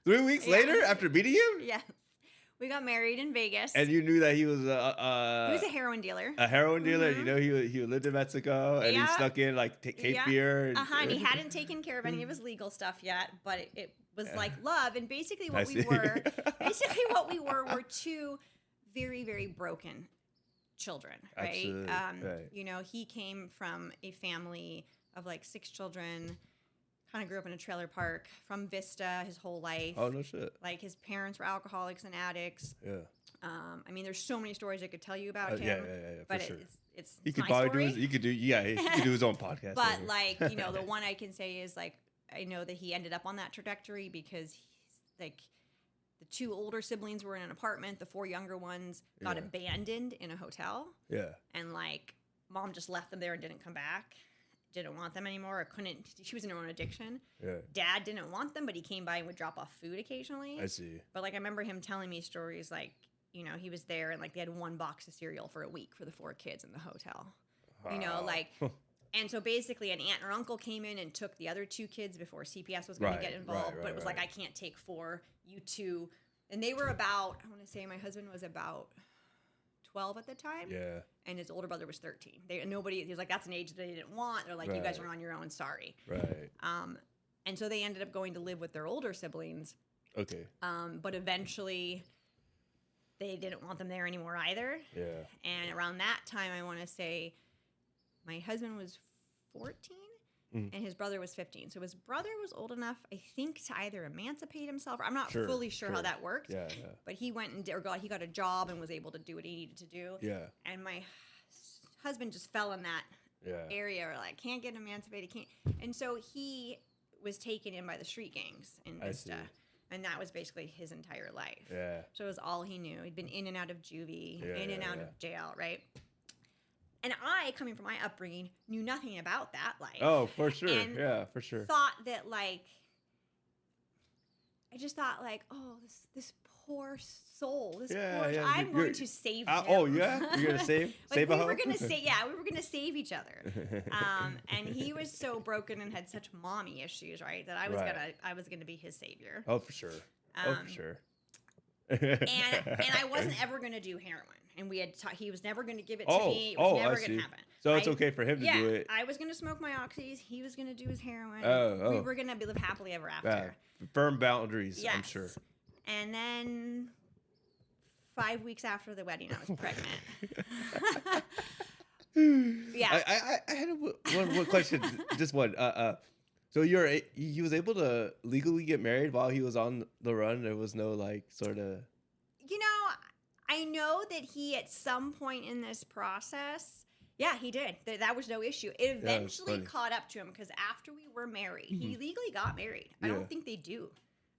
3 weeks later, after meeting him? Yes. We got married in Vegas. And you knew that he was he was a heroin dealer. A heroin dealer? You know, he lived in Mexico, and he snuck in, like, Cape Fear. And he hadn't taken care of any of his legal stuff yet, but it was like love. And basically what we were were two very, very broken children, right? Right. You know, he came from a family of, like, 6 children. Kind of grew up in a trailer park from Vista his whole life. Oh, no shit. Like, his parents were alcoholics and addicts. Yeah. I mean, there's so many stories I could tell you about him. Yeah, but for sure. It's he could my probably story. he could do his own podcast. But like, you know, the one I can say is, like, I know that he ended up on that trajectory because he's like, the 2 older siblings were in an apartment. The 4 younger ones got abandoned in a hotel. Yeah. And, like, mom just left them there and didn't come back. Didn't want them anymore, or couldn't. She was in her own addiction. Yeah. Dad didn't want them, but he came by and would drop off food occasionally. I see. But, like, I remember him telling me stories, like, you know, he was there and, like, they had 1 box of cereal for a week for the 4 kids in the hotel. Wow. You know, like, and so basically an aunt or uncle came in and took the other 2 kids before CPS was going to get involved. But it was like, I can't take 4, you 2. And they were about, I want to say my husband was about 12 at the time. Yeah. And his older brother was 13. He was like, that's an age that they didn't want. They're like, you guys are on your own. Sorry. Right. And so they ended up going to live with their older siblings. Okay. But eventually they didn't want them there anymore either. Yeah. And around that time, I want to say my husband was 14 and his brother was 15. So his brother was old enough, I think, to either emancipate himself. I'm not fully sure how that worked. Yeah. But he went and he got a job and was able to do what he needed to do. Yeah. And my husband just fell in that area where, like, can't get emancipated, can't. And so he was taken in by the street gangs in Vista. And that was basically his entire life. Yeah. So it was all he knew. He'd been in and out of juvie, in and out of jail, right? And I, coming from my upbringing, knew nothing about that life. Oh, for sure. And for sure. Thought that, like, I just thought, like, oh, this poor soul, this poor. I'm going to save him. Oh yeah, you're gonna save like, save a we were gonna save. Yeah, we were gonna save each other. And he was so broken and had such mommy issues, right? That I was gonna be his savior. Oh, for sure. For sure. And I wasn't ever gonna do heroin. And we had he was never going to give it to me. It was never going to happen. So it's okay for him to do it. I was going to smoke my oxys. He was going to do his heroin. We were going to live happily ever after. Firm boundaries, I'm sure. And then 5 weeks after the wedding, I was pregnant. Yeah. I had one question. Just one. So he was able to legally get married while he was on the run? There was no, like, sort of... You know... I know that he, at some point in this process, he did. That was no issue. It eventually caught up to him because after we were married, he legally got married. I don't think they do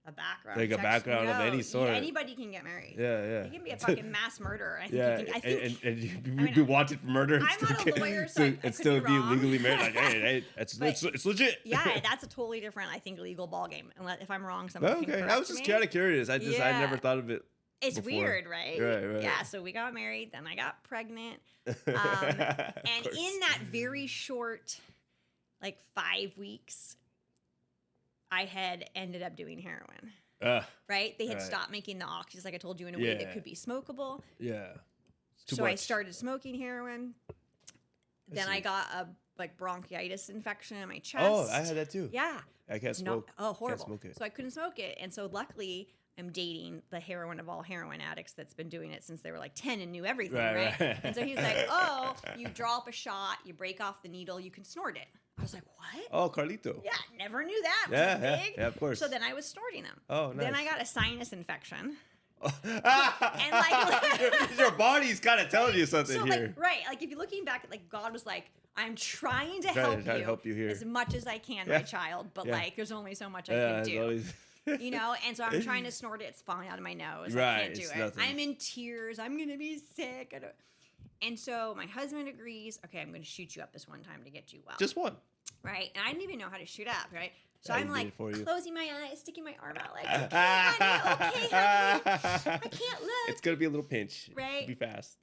a background. Like a background of any sort. Anybody can get married. Yeah. You can be a fucking mass murderer. I think and you'd be wanted for murder. I'm not a lawyer, so and still be legally married. Like, hey, it's legit. Yeah, that's a totally different, I think, legal ballgame. If I'm wrong, someone can correct I was just kind of curious. I never thought of it It's before. weird, right? Right. Yeah, so we got married, then I got pregnant. And in that very short, like 5 weeks, I had ended up doing heroin. Right? They had stopped making the oxys, like I told you, in a way that could be smokable. Yeah. So I started smoking heroin. Then I got a bronchitis infection in my chest. Oh, I had that too. Yeah. I can't smoke. Horrible. Can't smoke it. So I couldn't smoke it. And so luckily, I'm dating the heroin of all heroin addicts that's been doing it since they were like 10 and knew everything, right? And so he was like, oh, you draw up a shot, you break off the needle, you can snort it. I was like, what? Oh, Carlito. Yeah, never knew that. Yeah, of course. So then I was snorting them. Oh, nice. Then I got a sinus infection. And your body's kind of telling you something so here. Like if you're looking back, like God was like, I'm trying to help you here as much as I can, my child, but like there's only so much I can do. Always... You know, and so I'm trying to snort it. It's falling out of my nose. Right, I can't do it. nothing. I'm in tears. I'm gonna be sick. And so my husband agrees. Okay, I'm gonna shoot you up this one time to get you well. Just one. Right, and I didn't even know how to shoot up. Right, so I I'm did like it for you. closing my eyes, sticking my arm out, like okay, honey, I can't look. It's gonna be a little pinch. Right. Be fast.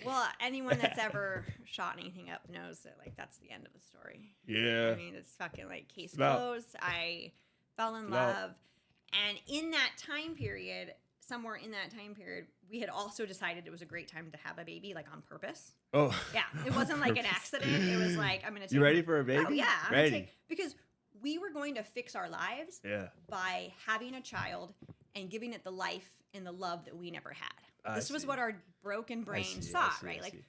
Well, anyone that's ever shot anything up knows that like that's the end of the story. Yeah. I mean, it's fucking like case closed. I fell in love. And in that time period, somewhere in that time period, we had also decided it was a great time to have a baby, like on purpose. Oh. Yeah. It wasn't like an accident. It was like, I'm going to take... You ready for a baby? Oh, yeah. Ready. Because we were going to fix our lives by having a child and giving it the life and the love that we never had. This was what our broken brains thought, right? Like,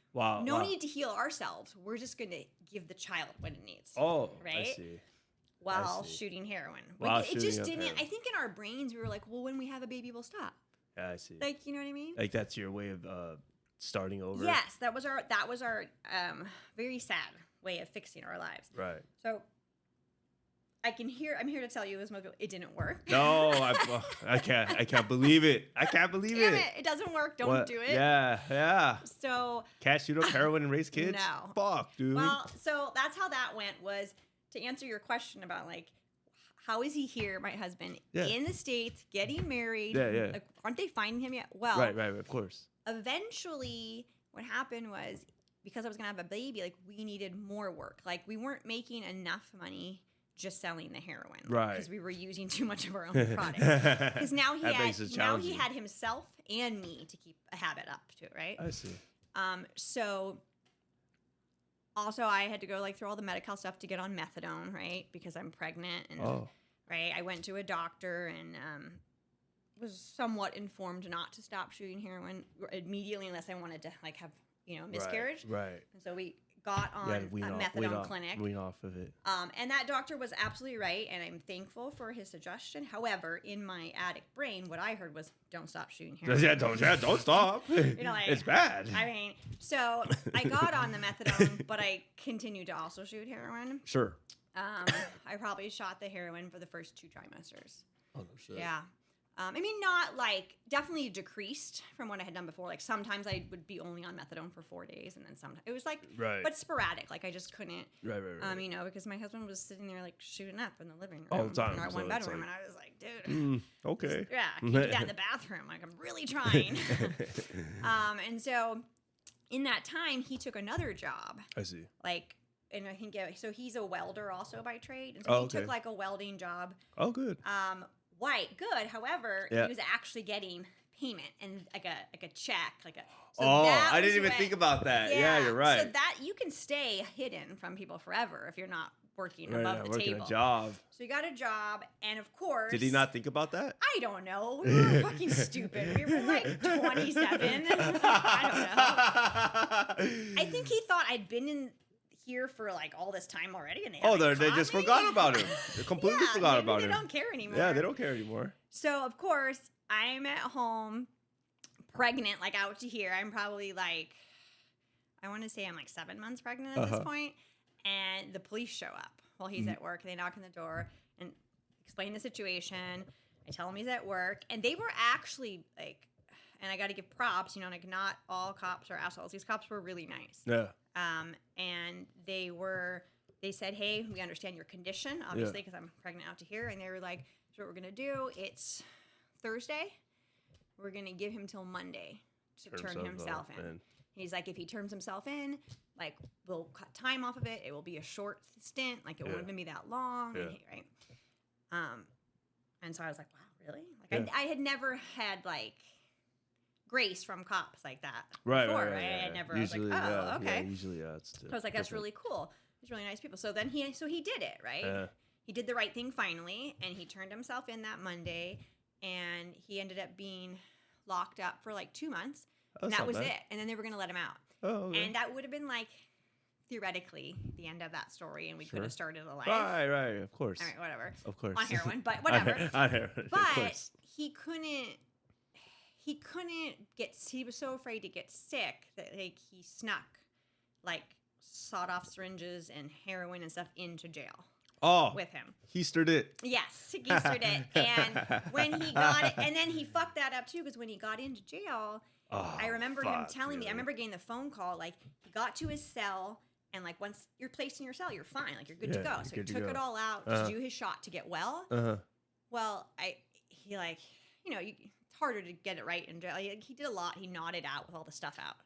no need to heal ourselves. We're just going to give the child what it needs. Oh, right? I see. While shooting heroin. While it just didn't. heroin. I think in our brains we were like, well, when we have a baby, we'll stop. Yeah, I see. Like, you know what I mean? Like that's your way of starting over. Yes, that was our very sad way of fixing our lives. Right. So I'm here to tell you, it didn't work. No, I can't believe it. I can't believe Damn it. It doesn't work. Don't do it. Yeah. So Can't shoot up heroin and raise kids? No. Fuck, dude. Well, so that's how that went. Was to answer your question about like, how is he here, my husband, in the States, getting married? Yeah. Like, aren't they finding him yet? Well, right, of course. Eventually, what happened was, because I was gonna have a baby, like we needed more work. Like we weren't making enough money just selling the heroin, right? Because we were using too much of our own product. Because now he had himself and me to keep a habit up to, right? I see. So also I had to go like through all the medical stuff to get on methadone, right? Because I'm pregnant, and right, I went to a doctor and was somewhat informed not to stop shooting heroin immediately unless I wanted to like have miscarriage. Right. And so we got on a methadone clinic. Wean off of it. And that doctor was absolutely right, and I'm thankful for his suggestion. However, in my addict brain, what I heard was, "Don't stop shooting heroin." Don't stop. It's bad. I mean, so I got on the methadone, but I continued to also shoot heroin. Sure. I probably shot the heroin for the first 2 trimesters. Oh no shit. Yeah. I mean, not like, definitely decreased from what I had done before. Like sometimes I would be only on methadone for 4 days, and then sometimes it was like, but sporadic. Like I just couldn't, right. Because my husband was sitting there like shooting up in the living room all the time in our one bedroom, and I was like, dude, okay, keep that in the bathroom. Like I'm really trying. And so in that time, he took another job. I see. Like. And I think so. He's a welder also by trade, and so he took like a welding job. Oh, good. White, good. However, he was actually getting payment and like a check, like a. So I didn't even think about that. Yeah, you're right. So that you can stay hidden from people forever if you're not working above the working table. A job. So you got a job, and of course. Did he not think about that? I don't know. We were fucking stupid. We were like 27. I don't know. I think he thought I'd been in here for like all this time already, and they just forgot about him. They completely forgot about him. They don't care anymore. Yeah, they don't care anymore. So of course I'm at home, pregnant, like out to here. I'm probably like, I want to say I'm like 7 months pregnant at this point, and the police show up while he's at work. They knock on the door and explain the situation. I tell him he's at work, and they were actually like, and I got to give props, like not all cops are assholes. These cops were really nice. Yeah. And they said, "Hey, we understand your condition, obviously, because I'm pregnant out to here." And they were like, "So what we're gonna do? It's Thursday. we're going to give him till Monday to turn himself in. He's like, if he turns himself in, like, we'll cut time off of it. It will be a short stint. Like, it won't even be that long. Yeah. Right? And so I was like, wow, really? Like, I had never had, like, grace from cops like that before, right? I had never, usually, I was like, oh, okay. Yeah, usually, it's I was like, that's really cool. He's really nice people. So then he did it, right? He did the right thing finally, and he turned himself in that Monday, and he ended up being locked up for like 2 months. And that was it. And then they were going to let him out. Oh, okay. And that would have been like, theoretically, the end of that story, and we could have started a life. Right, of course. All right, whatever. Of course. On heroin, but whatever. On heroin, but of course. he couldn't get, he was so afraid to get sick that like he snuck like sawed-off syringes and heroin and stuff into jail. Oh, with him. He stirred it. Yes, he stirred it. And when he got it, and then he fucked that up too, because when he got into jail, I remember him telling me, I remember getting the phone call, like, he got to his cell, and, like, once you're placed in your cell, you're fine. Like, you're good to go. So he took it all out to do his shot to get well. Well, he, like, you know, it's harder to get it right in jail. He did a lot. He nodded out with all the stuff out.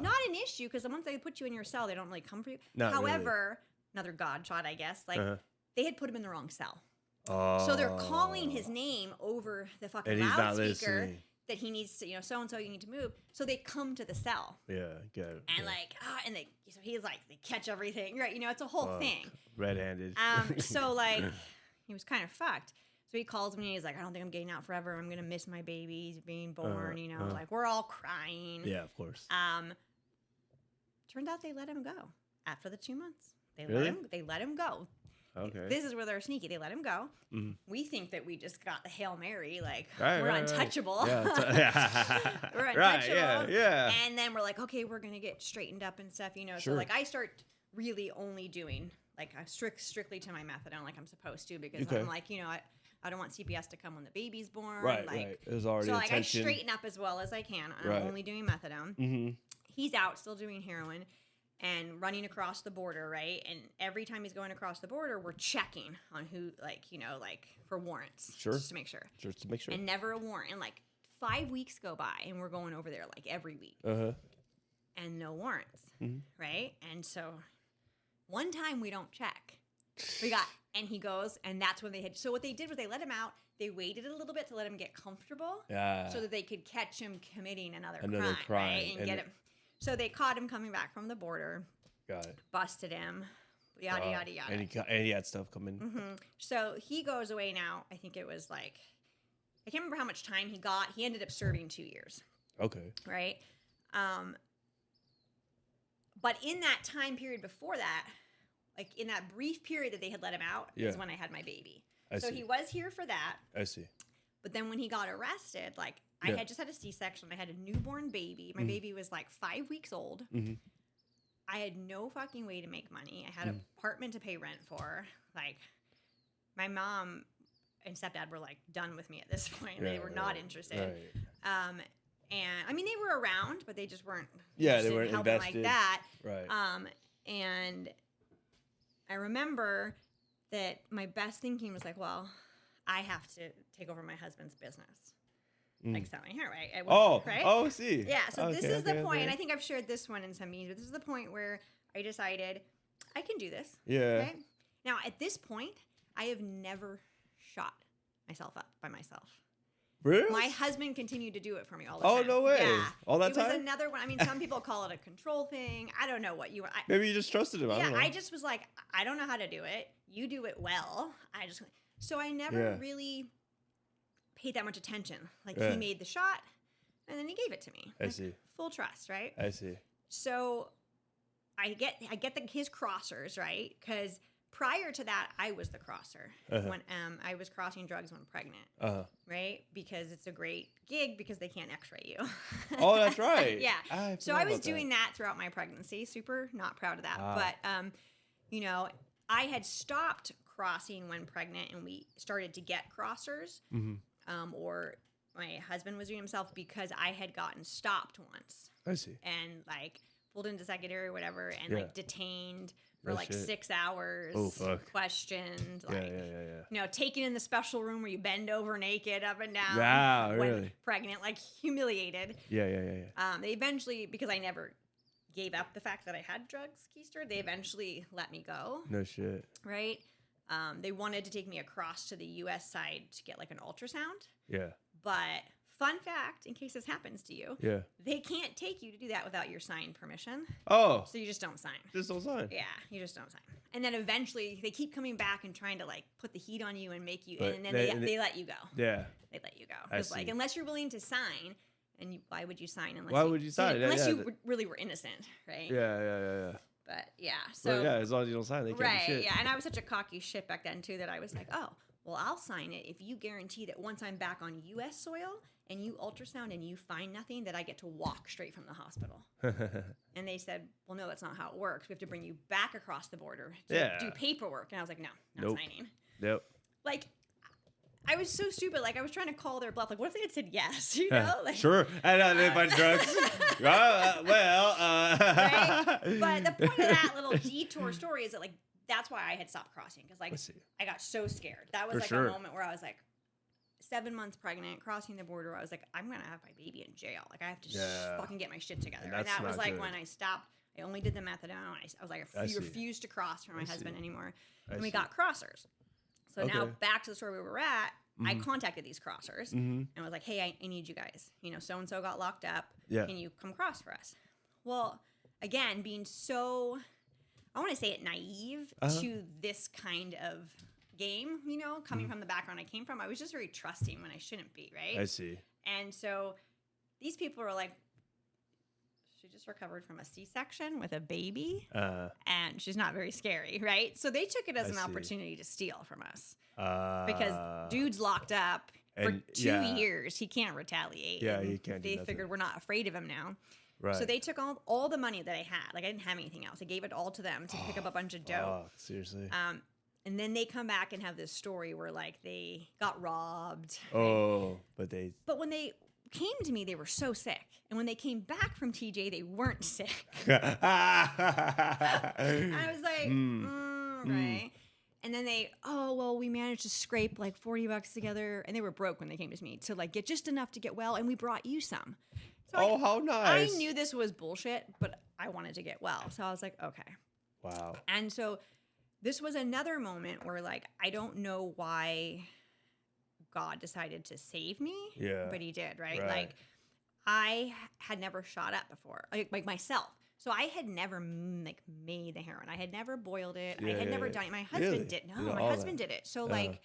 Not an issue, because once they put you in your cell, they don't really come for you. However, another God shot, I guess, like, they had put him in the wrong cell. So they're calling his name over the fucking loudspeaker that he needs to, you know, so-and-so, you need to move. So they come to the cell. Yeah, get it. And like, and so he's like, they catch everything, right? You know, it's a whole thing. Red-handed. So like, he was kind of fucked. So he calls me and he's like, I don't think I'm getting out forever. I'm going to miss my baby. He's being born, you know, like we're all crying. Yeah, of course. Turned out they let him go after the 2 months. They let him go. Okay. This is where they're sneaky. They let him go. Mm-hmm. We think that we just got the Hail Mary, like we're untouchable. Right. Yeah, we're untouchable. Right, yeah. And then we're like, okay, we're gonna get straightened up and stuff, you know. So like, I start really only doing like I strictly to my methadone, like I'm supposed to, because I'm like, you know, I don't want CPS to come when the baby's born. Right, like, right. There's already so like attention. I straighten up as well as I can. I'm only doing methadone. Mm-hmm. He's out still doing heroin. And running across the border, right? And every time he's going across the border, we're checking on who, like, you know, like for warrants. Sure. Just to make sure. Just to make sure. And never a warrant. And like 5 weeks go by and we're going over there like every week. And no warrants, right? And so one time we don't check. And he goes, and that's when they had, so what they did was they let him out. They waited a little bit to let him get comfortable. Yeah. So that they could catch him committing another crime. Right? And get him. So they caught him coming back from the border. Got it. Busted him. Yada, yada, yada. And he had stuff coming. So he goes away now. I think it was like, I can't remember how much time he got. He ended up serving 2 years. Okay. Right? But in that time period before that, like in that brief period that they had let him out, is when I had my baby. So he was here for that. I see. But then when he got arrested, like, I had just had a C-section. I had a newborn baby. My baby was like 5 weeks old. I had no fucking way to make money. I had an apartment to pay rent for. Like, my mom and stepdad were like done with me at this point. They were not interested. Right. And I mean, they were around, but they just weren't. They weren't helping invested like that. Right. And I remember that my best thinking was like, well, I have to take over my husband's business. Like selling hair, right? Right? See. Yeah, so this is the point, and I think I've shared this one in some meetings, but this is the point where I decided I can do this. Yeah. Okay? Now, at this point, I have never shot myself up by myself. Really? My husband continued to do it for me all the time. Oh, no way. Yeah. All that time? It was another one. I mean, some people call it a control thing. I don't know what you were. Maybe you just trusted him. I don't know. I just was like, I don't know how to do it. You do it well. So I never really paid that much attention. Like, he made the shot, and then he gave it to me. I see. Full trust, right? I see. So I get his crossers, right? Because prior to that, I was the crosser when I was crossing drugs when pregnant, right? Because it's a great gig because they can't X-ray you. Oh, that's right. Yeah. So I was doing that throughout my pregnancy. Super not proud of that, but you know, I had stopped crossing when pregnant, and we started to get crossers. Or my husband was doing himself because I had gotten stopped once. I see. And like pulled into secondary or whatever, and like detained for No like shit. 6 hours. Oh, fuck. Questioned. Yeah, Like, yeah. you know, taken in the special room where you bend over naked up and down. Wow, when really? pregnant, like humiliated. Yeah. They eventually, because I never gave up the fact that I had drugs, keistered, they eventually let me go. No shit. Right? They wanted to take me across to the U.S. side to get like an ultrasound. Yeah. But fun fact, in case this happens to you, Yeah. they can't take you to do that without your signed permission. Oh, So you just don't sign. just don't sign. Yeah, you just don't sign. And then eventually they keep coming back and trying to like put the heat on you and make you, But and then they- they let you go. Yeah. They let you go. I Because like, see. unless you're willing to sign, and why would you sign unless Why would you sign? Yeah, Unless yeah, you really were innocent, right? Yeah. But yeah, So so yeah, as long as you don't sign, they can't right, do shit. yeah. And I was such a cocky shit back then too that I was like, oh, well, I'll sign it if you guarantee that once I'm back on U.S. soil and you ultrasound and you find nothing, that I get to walk straight from the hospital. And they said, well, no, that's not how it works. We have to bring you back across the border to Yeah. do paperwork. And I was like, no, not Nope. signing. Yep. Like, I was so stupid. Like, I was trying to call their bluff. Like, what if they had said yes? You know? Like, Sure. And they find drugs. right? But the point of that little detour story is that, like, that's why I had stopped crossing. Because, like, Let's see. I got so scared. That was, For like, sure. a moment where I was, like, 7 months pregnant, crossing the border. I was like, I'm going to have my baby in jail. Like, I have to Yeah. fucking get my shit together. And And that's that was, not like, good. when I stopped. I only did the methadone. I was like, I I see. refused to cross for my I husband see. anymore. I And we see. got crossers. So now Okay. back to the story we were at. I Mhm. contacted these crossers Mhm. and was like, hey, I need you guys. You know, so-and-so got locked up. Yeah. Can you come cross for us? Well, again, being so, I want to say it, naive Uh-huh. to this kind of game, you know, coming from the background I came from, I was just very trusting when I shouldn't be, right? I see. And so these people were like, she just recovered from a C-section with a baby, and she's not very scary, right? So they took it as I an see. opportunity to steal from us. Because dude's locked up for and- 2 yeah. years. He can't retaliate. Yeah, and he can't do They nothing. figured we're not afraid of him now. Right. So they took all the money that I had. Like, I didn't have anything else. I gave it all to them to pick up a bunch of dough. Fuck, seriously. And then they come back and have this story where, like, they got robbed. Oh, but they. But when they came to me, they were so sick. And when they came back from TJ, they weren't sick. I was like, right. And then we managed to scrape like $40 together, and they were broke when they came to me to like get just enough to get well, and we brought you some. So Oh, how nice. I knew this was bullshit, but I wanted to get well. So I was like, okay. Wow. And so this was another moment where like, I don't know why God decided to save me, Yeah. but he did, right? Right. Like, I had never shot up before, like myself. So I had never like made the heroin. I had never boiled it. I Yeah, had yeah, never yeah. done it. My husband Really? did. No, You did my all husband that. did it. So Uh-huh. like,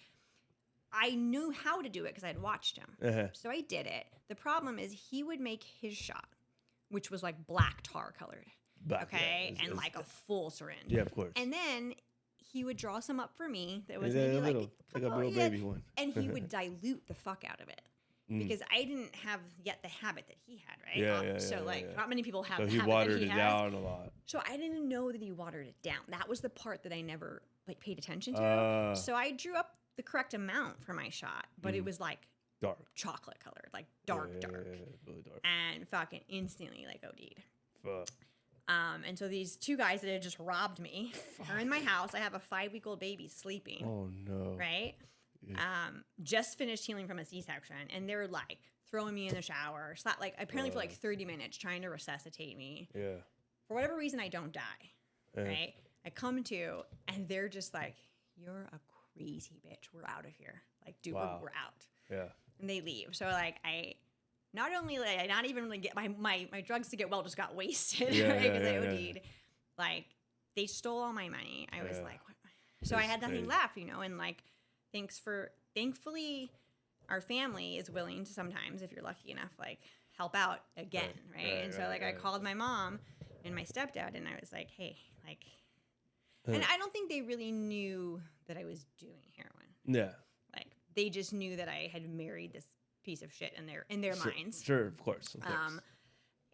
I knew how to do it because I'd watched him. Uh-huh. So I did it. The problem is he would make his shot, which was like black tar colored. Back, yeah, Okay. it's- And it's- like a full syringe. Yeah, of course. And then he would draw some up for me that was Yeah, maybe a like little, like a couple- little yeah, baby one. and he would dilute the fuck out of it. Because I didn't have yet the habit that he had, right? Yeah, So yeah, like yeah. not many people have So the he habit that watered he it has. down a lot. So I didn't know that he watered it down. That was the part that I never like paid attention to. So I drew up the correct amount for my shot, but it was like Dark. chocolate colored, like dark, Yeah, dark. really dark. And fucking instantly like OD'd. Fuck. And so these two guys that had just robbed me are in my house. I have a 5-week-old baby sleeping. Oh no. Right? Just finished healing from a C-section, and they're like throwing me in the shower, like apparently for like 30 minutes, trying to resuscitate me. Yeah. For whatever reason, I don't die. Yeah. Right? I come to, and they're just like, "You're a crazy bitch. We're out of here. Like, dude, Wow. we're out." Yeah. And they leave. So like I. Not only like I not even like get my drugs to get well just got wasted Yeah, right because yeah, I yeah, OD'd. Like they stole all my money. I was Yeah. like, what? So I That's had nothing crazy. left, you know. And like, thankfully, our family is willing to sometimes, if you're lucky enough, like help out again, right? And so like I called my mom and my stepdad, and I was like, hey, like, and I don't think they really knew that I was doing heroin. Yeah. Like they just knew that I had married this piece of shit in their Sure, minds. Sure, of course. Of course.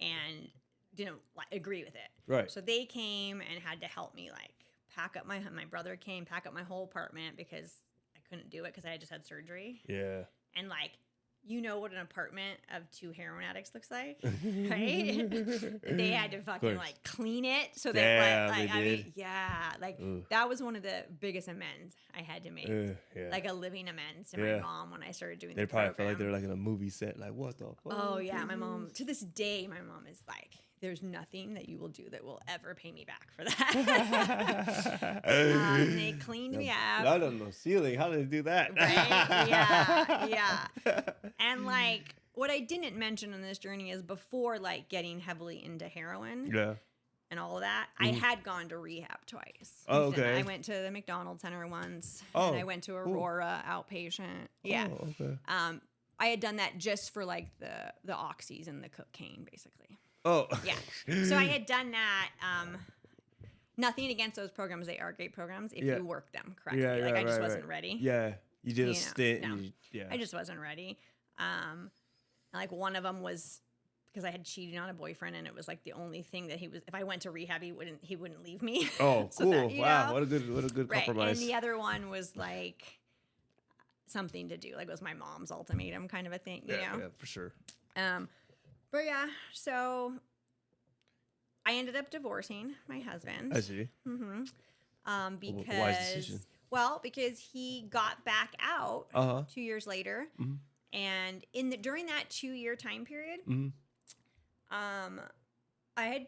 And didn't agree with it. Right. So they came and had to help me like pack up my brother came, pack up my whole apartment because I couldn't do it because I had just had surgery. Yeah. And like you know what an apartment of 2 heroin addicts looks like, right? They had to fucking like clean it so Damn, like they I mean, did? yeah, like that was one of the biggest amends I had to make, Yeah. like a living amends to Yeah. my mom when I started doing. They the probably felt program. like they're like in a movie set. Like, what the fuck? Oh yeah, my is mom. this? To this day, my mom is like, "There's nothing that you will do that will ever pay me back for that." They cleaned me up. I don't know ceiling. How did they do that? Right? Yeah. And like, what I didn't mention on this journey is before like getting heavily into heroin Yeah. and all of that, I had gone to rehab twice. Oh, And okay. I went to the McDonald's Center once, Oh, and I went to Aurora outpatient. Yeah. Oh, okay. I had done that just for like the oxys and the cocaine, basically. Oh. Yeah. So I had done that. Nothing against those programs; they are great programs if Yeah. you work them correctly. Yeah, like I just right. wasn't ready. Yeah. You did a You know, stint. no. And yeah. I just wasn't ready. And like one of them was because I had cheated on a boyfriend, and it was like the only thing that he was. If I went to rehab, he wouldn't leave me. Oh, So cool. that, you Wow. know? What a good Right. compromise. And the other one was like something to do, like it was my mom's ultimatum kind of a thing, you know. Yeah, for sure. But yeah, so I ended up divorcing my husband. I see. Because Wise decision. well, because he got back out Uh-huh. 2 years later, and during that 2-year time period, I had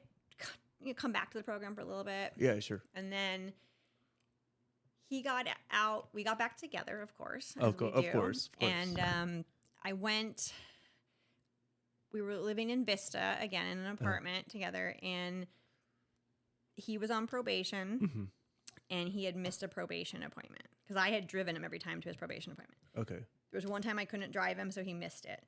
come back to the program for a little bit, Yeah, sure. and then he got out. We got back together, of course. Of as we do. course. And I went. We were living in Vista again in an apartment together, and he was on probation, and he had missed a probation appointment because I had driven him every time to his probation appointment. Okay. There was one time I couldn't drive him, so he missed it.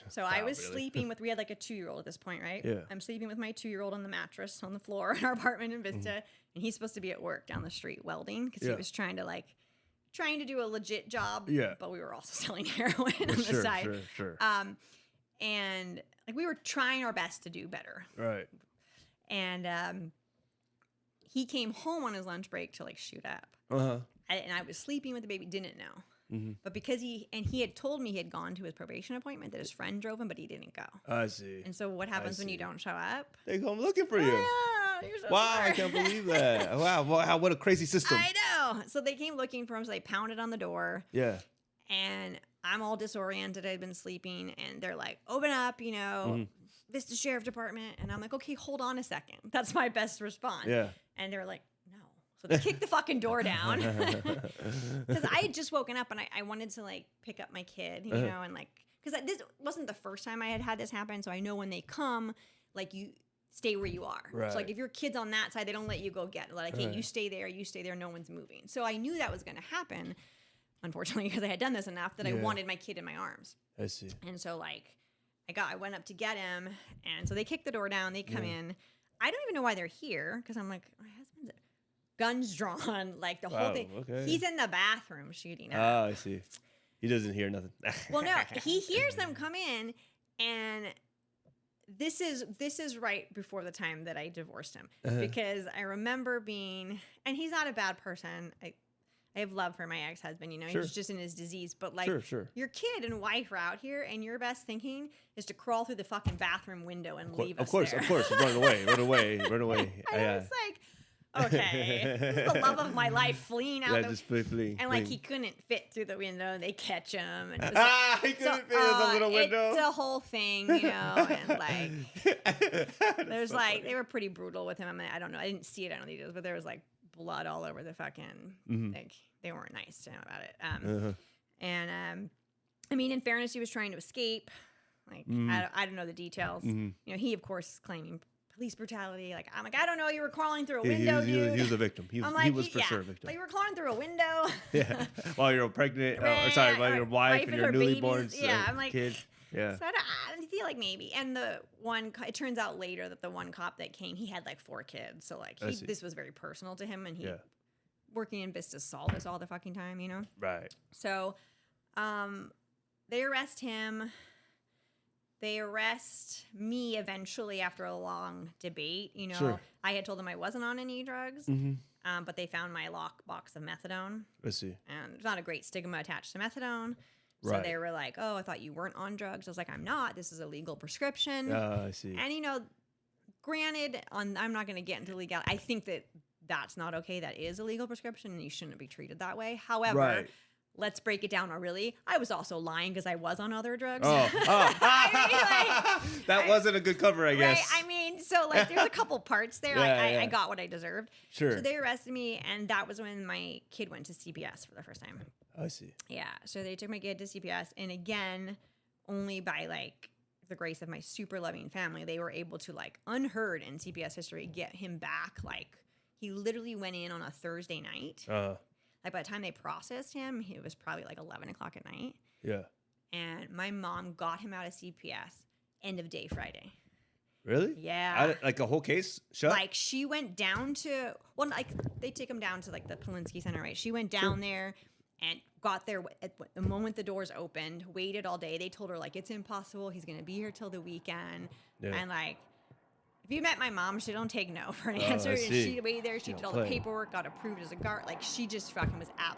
So Wow, I was really? sleeping with, we had like a 2-year-old at this point, right? Yeah. I'm sleeping with my 2-year-old on the mattress on the floor in our apartment in Vista, and he's supposed to be at work down the street welding because he Yeah. was trying to do a legit job. Yeah. But we were also selling heroin on the Sure, side. sure. And like we were trying our best to do better. Right. And he came home on his lunch break to like shoot up. Uh-huh. And I was sleeping with the baby, didn't know. Mm-hmm. But because he had told me he had gone to his probation appointment, that his friend drove him, but he didn't go. I see. And so what happens when you see. don't show up? They come looking for you. Ah, you're so Wow, I smart. can't believe that. Wow, what a crazy system. I know. So they came looking for him, so they pounded on the door, Yeah. and I'm all disoriented. I'd been sleeping, and they're like, open up, Vista Sheriff Department. And I'm like, okay, hold on a second. That's my best response. Yeah. And they're like, no. So they kicked the fucking door down. Because I had just woken up and I wanted to like pick up my kid, you know, and like, because this wasn't the first time I had this happen. So I know when they come, like you stay where you are. Right. So like if your kid's on that side, they don't let you go get it. Like, hey, you stay there, no one's moving. So I knew that was going to happen, unfortunately, because I had done this enough that I wanted my kid in my arms. I see. And so like I went up to get him, and so they kick the door down, they come in. I don't even know why they're here, because I'm like, my husband's guns drawn, like the whole Wow, thing. okay. He's in the bathroom shooting up. Ah, I see. He doesn't hear nothing. Well, no, he hears them come in, and this is right before the time that I divorced him, because I remember being, and he's not a bad person. I have love for my ex-husband, Sure. he's just in his disease, but like Sure. your kid and wife are out here, and your best thinking is to crawl through the fucking bathroom window and leave us there. Of course. Run away. I was like, okay, this is the love of my life fleeing out. Just fleeing. And like he couldn't fit through the window, and they catch him. And it was He couldn't fit in the little window. It's a whole thing, and like there's like they were pretty brutal with him. I mean, I don't know, I didn't see it on the videos, but there was like blood all over the fucking like they weren't nice to him about it. And I mean, in fairness, he was trying to escape. Like I don't know the details. He of course claiming police brutality. Like I'm like, I don't know, you were crawling through a window, dude. He was a victim. He was for sure a victim. Like you were crawling through a window. Yeah. While you're pregnant, Right, while your wife and your her newly babies. born I'm like, kid. Yeah. So I feel like maybe. And the one, it turns out later that the one cop that came, he had like 4 kids. So like this was very personal to him, and he working in Vista saw this all the fucking time, Right. So they arrest him. They arrest me eventually after a long debate. Sure. I had told them I wasn't on any drugs, but they found my lock box of methadone. I see. And there's not a great stigma attached to methadone. So Right. they were like, oh, I thought you weren't on drugs. I was like, I'm not. This is a legal prescription. I see. And, you know, granted, I'm not going to get into legality. I think that that's not okay. That is a legal prescription and you shouldn't be treated that way. However, Right. let's break it down really. I was also lying because I was on other drugs. Oh, I mean, that wasn't a good cover, I guess. Right? I mean, so like there's a couple parts there. I got what I deserved. Sure. So they arrested me, and that was when my kid went to CPS for the first time. I see. Yeah. So they took my kid to CPS, and again, only by like the grace of my super loving family, they were able to, like, unheard in CPS history, get him back. Like, he literally went in on a Thursday night. Like, by the time they processed him, it was probably like 11 o'clock at night. Yeah. And my mom got him out of CPS end of day Friday. Really? Yeah. Like a whole case shut? Like, she went down to, well, like, they take him down to, like, the Polinsky Center, right? She went down there and got there at the moment the doors opened, waited all day. They told her, like, it's impossible. He's going to be here till the weekend. Yeah. And, like, if you met my mom, she don't take no for an answer. And she waited there. She did all the paperwork, got approved as a guard. Like, she just fucking was out.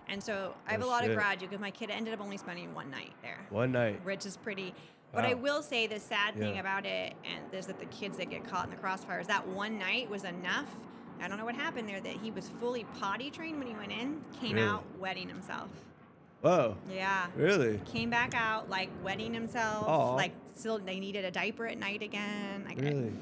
And so I have a lot of gratitude because my kid ended up only spending one night there. One night. Which is pretty. But I will say the sad thing about it, and is that the kids that get caught in the crossfires, that one night was enough. I don't know what happened there, that he was fully potty trained when he went in, came out wetting himself. Whoa. Yeah. Really? Came back out, like, wetting himself. Aw. Like, still, they needed a diaper at night again. Like, Really?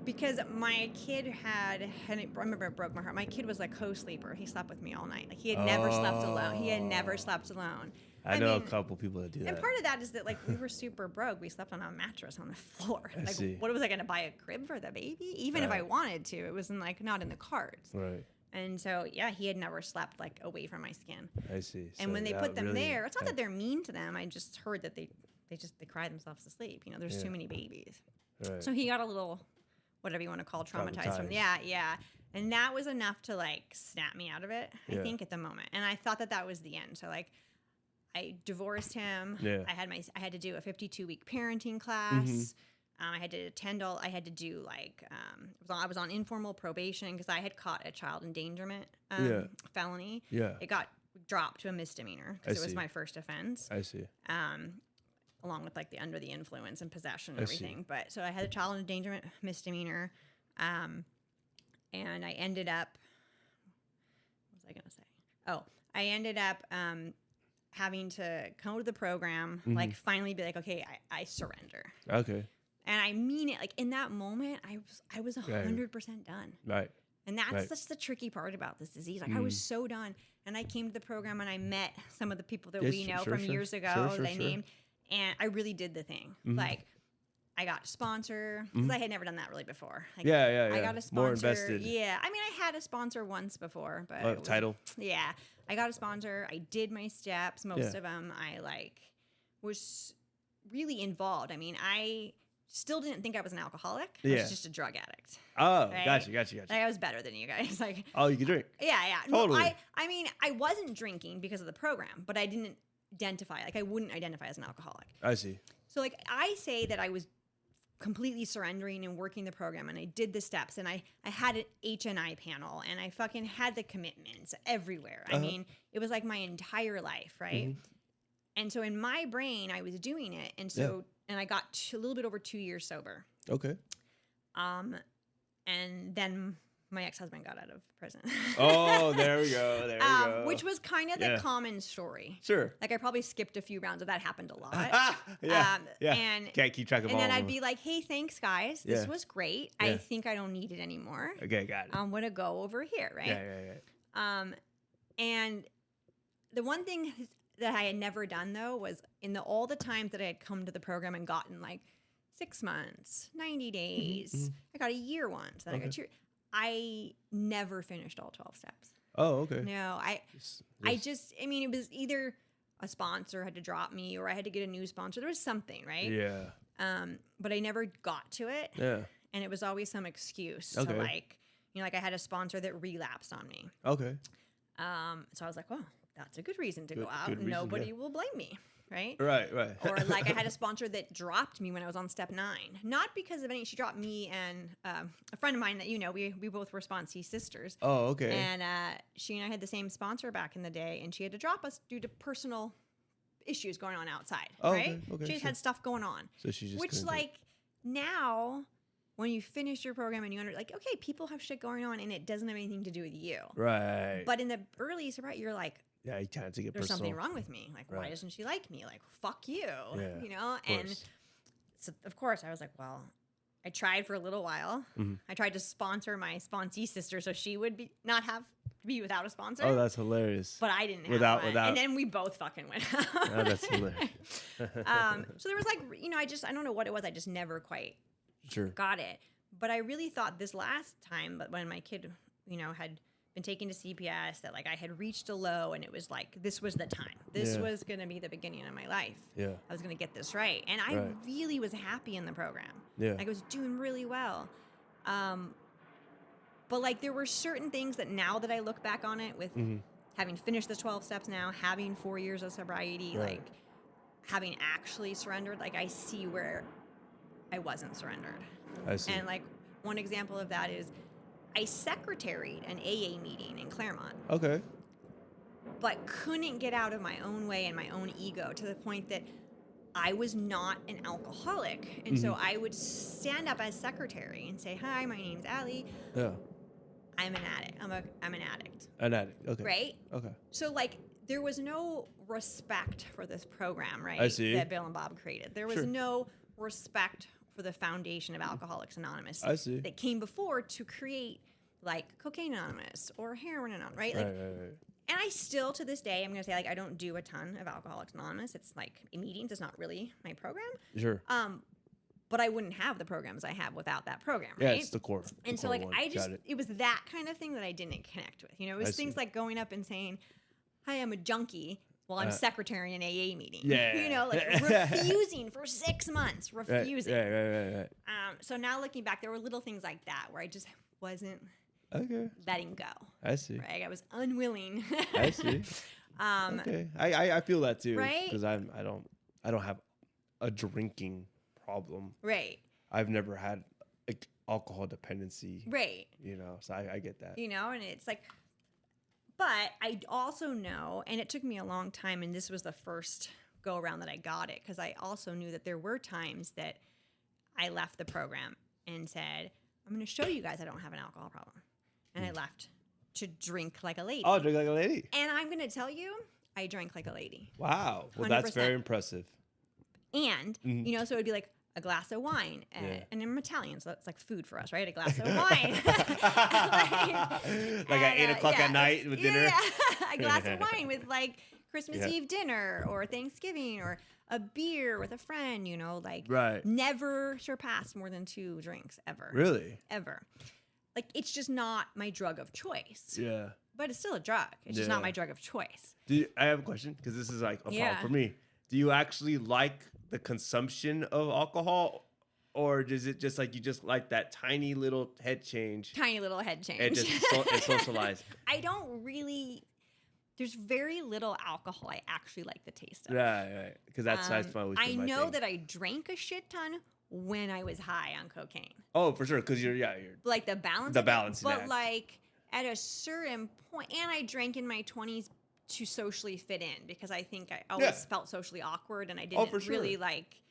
because my kid had, and I remember it broke my heart. My kid was like co-sleeper. He slept with me all night. Like, he had never slept alone. He had never slept alone. I know mean, a couple people that do that. And part of that is that, like, we were super broke. We slept on a mattress on the floor. I Like, see. what was I going to buy a crib for the baby? Even if I wanted to, it was like not in the cards. Right. And so, yeah, he had never slept, like, away from my skin. I see. And So when they that put them really there, it's not that they're mean to them. I just heard that they cry themselves to sleep. You know, there's too many babies. Right. So he got a little, whatever you want to call, traumatized from, yeah. And that was enough to, like, snap me out of it, I think, at the moment. And I thought that was the end. So, like, I divorced him. Yeah. I had to do a 52-week parenting class. I had to attend I had to do, like, I was on informal probation because I had caught a child endangerment felony. Yeah. It got dropped to a misdemeanor because it was see. my first offense. I see. Along with, like, the under the influence and possession and everything. But so I had a child endangerment misdemeanor. And I ended up, what was I going to say? Oh, I ended up having to come to the program, like, finally be like, okay, I surrender. Okay. And I mean it. Like, in that moment, I was 100% done. Right. And that's just the tricky part about this disease. Like, I was so done. And I came to the program and I met some of the people that we know from years ago that I named. And I really did the thing. Like, I got a sponsor because I had never done that really before. Like, I got a sponsor. More invested. Yeah. I mean, I had a sponsor once before, but title. Yeah. I got a sponsor. I did my steps. Most of them I, like, was really involved. I mean, I still didn't think I was an alcoholic. I was just a drug addict. Oh, right? gotcha. Like, I was better than you guys. Like, oh, you can drink. Yeah. Totally. No, I mean, I wasn't drinking because of the program, but I didn't identify. Like, I wouldn't identify as an alcoholic. I see. So, like, I say that I was completely surrendering and working the program, and I did the steps, and I had an HNI panel, and I fucking had the commitments everywhere. I mean, it was like my entire life, right? And so in my brain, I was doing it, and so and I got a little bit over 2 years sober. Okay. And then my ex-husband got out of prison. Oh, there we go. There we go. Which was kind of the common story. Sure. Like, I probably skipped a few rounds, but that happened a lot. And can't keep track of all And then of I'd them. be like, hey, thanks, guys. This was great. I think I don't need it anymore. Okay, got it. I'm going to go over here, right? Yeah. And the one thing that I had never done, though, was in all the times that I had come to the program and gotten, like, 6 months, 90 days. I got a year once. Then I got 2 years. I never finished all 12 steps. Oh, okay. No, I mean, it was either a sponsor had to drop me or I had to get a new sponsor. There was something, right? Yeah. But I never got to it. Yeah. And it was always some excuse to, like, you know, like, I had a sponsor that relapsed on me. Okay. So I was like, well, that's a good reason to go out. Good reason, Nobody will blame me, right? Right. Or, like, I had a sponsor that dropped me when I was on step 9. Not because of any, she dropped me and a friend of mine that, you know, we both were sponsee sisters. Oh, okay. And she and I had the same sponsor back in the day, and she had to drop us due to personal issues going on outside, Oh, right? okay, She just sure. had stuff going on. So she just Which, couldn't do it. like, now, when you finish your program and like, okay, people have shit going on and it doesn't have anything to do with you. Right. But in the early sobriety, you're like, Yeah, you can't take it there's personal. something wrong with me. Like, why Right. doesn't she like me? Like, fuck you. Yeah, You know? of And course. so, of course, I was like, well, I tried for a little while. Mhm. I tried to sponsor my sponsee sister so she would not have to be without a sponsor. Oh, that's hilarious. But I didn't have Without- one. without- And then we both fucking went out. Oh, that's hilarious. So there was like, you know, I don't know what it was. I just never quite Sure. got it. But I really thought this last time, but when my kid, you know, had been taken to CPS, that like I had reached a low and it was like, this was the time. This Yeah. was going to be the beginning of my life. Yeah. I was going to get this right. And I Right. really was happy in the program. Yeah. Like I was doing really well. But like there were certain things that now that I look back on it with Mhm. having finished the 12 steps now, having 4 years of sobriety, Right. like having actually surrendered, like I see where I wasn't surrendered. I see. And like one example of that is I secretaried an AA meeting in Claremont, Okay. but couldn't get out of my own way and my own ego to the point that I was not an alcoholic. And so I would stand up as secretary and say, hi, my name's Allie. Yeah. I'm an addict. I'm an addict. An addict. Okay. Right? Okay. So like there was no respect for this program, right? I see. That Bill and Bob created. There was Sure. no respect for the foundation of Alcoholics Anonymous. I see. That came before to create like Cocaine Anonymous or Heroin Anonymous, right? Like, Right. and I still to this day, I'm gonna say like I don't do a ton of Alcoholics Anonymous. It's like meetings. It's not really my program. Sure. But I wouldn't have the programs I have without that program, Yeah, right? it's the core. And the so, core like, one. I just, Got it was that kind of thing that I didn't connect with. You know, it was I things see. like going up and saying, hi, I'm a junkie while I'm secretary in an AA meeting. Yeah. You know, like refusing for 6 months, refusing. Right. So now looking back, there were little things like that where I just wasn't Okay. letting go. I see. Right? I was unwilling. I see. Okay. I feel that too. Right? Because I don't have a drinking problem. Right. I've never had like alcohol dependency. Right. You know, so I get that. You know, and it's like, but I also know, and it took me a long time, and this was the first go around that I got it, because I also knew that there were times that I left the program and said, I'm going to show you guys I don't have an alcohol problem. And I left to drink like a lady. Oh, drink like a lady. And I'm going to tell you, I drank like a lady. Wow. Well, that's 100%. very impressive. And, you know, so it'd be like a glass of wine. Yeah. And I'm Italian, so that's like food for us, right? A glass of wine. Like at 8 o'clock at night with dinner. Yeah, a glass of wine with like Christmas Yeah. Eve dinner or Thanksgiving or a beer with a friend, you know, like Right. never surpassed more than 2 drinks ever. Really? Ever. Like it's just not my drug of choice. Yeah. But it's still a drug. It's just not Yeah. my drug of choice. I have a question because this is like a Yeah. problem for me. Do you actually like the consumption of alcohol, or is it just like you just like that tiny little head change Tiny little head change. and just and socialize? I don't really. There's very little alcohol I actually like the taste of. Right. Because that's always I been my know thing. that I drank a shit ton when I was high on cocaine. Oh, for sure. Because you're Like the balance. The of it, balancing But act. like at a certain point, and I drank in my 20s to socially fit in because I think I always Yeah. felt socially awkward and I didn't for sure. really like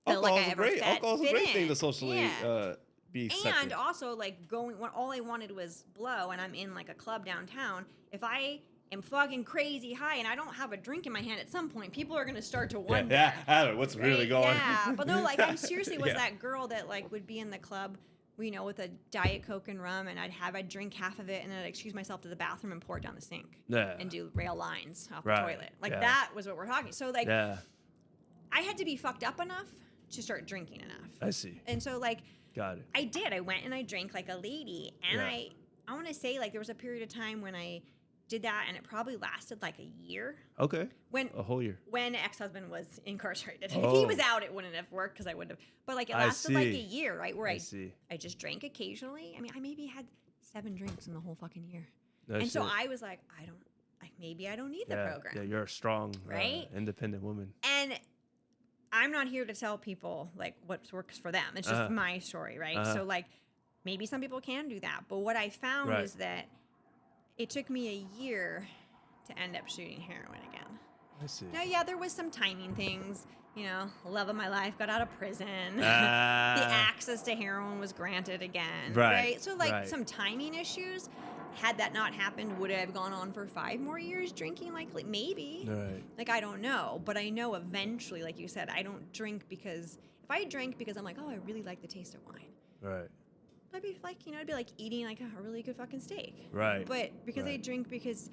feel like alcohol's I a ever great, fit alcohol's a great in. thing to socially Yeah. be accepted. And also, like, going when all I wanted was blow, and I'm in like a club downtown. If I am fucking crazy high and I don't have a drink in my hand, at some point, people are gonna start to wonder. Yeah. What's really right? going? Yeah, but no, like, I seriously was Yeah. that girl that like would be in the club, you know, with a Diet Coke and rum, and I'd drink half of it, and then I'd excuse myself to the bathroom and pour it down the sink. Yeah. And do rail lines off Right, the toilet. Like yeah. that was what we're talking. So like, Yeah. I had to be fucked up enough to start drinking enough. I see. And so like. Got it. I did. I went and I drank like a lady. And Yeah. I want to say like there was a period of time when I did that and it probably lasted like a year. Okay. When A whole year. when ex-husband was incarcerated. If Oh. he was out, it wouldn't have worked because I would have. But like it I lasted like a see. year, right? Where I see. I just drank occasionally. I mean, I maybe had 7 drinks in the whole fucking year. That's and so it. I was like, maybe I don't need the program. Yeah, you're a strong, Right? independent woman. And I'm not here to tell people like what works for them. It's just my story, right? So like maybe some people can do that. But what I found Right. is that it took me a year to end up shooting heroin again. I see. Now, yeah, there was some timing things. You know, love of my life, got out of prison. The Ah. access to heroin was granted again. Right, So, like, right. some timing issues. Had that not happened, would I have gone on for 5 more years drinking? Likely, maybe. Right. Like, I don't know. But I know eventually, like you said, I don't drink because... If I drink because I'm like, oh, I really like the taste of wine. Right. I'd be like, you know, it'd be like eating like a really good fucking steak. Right. But because I Right. drink because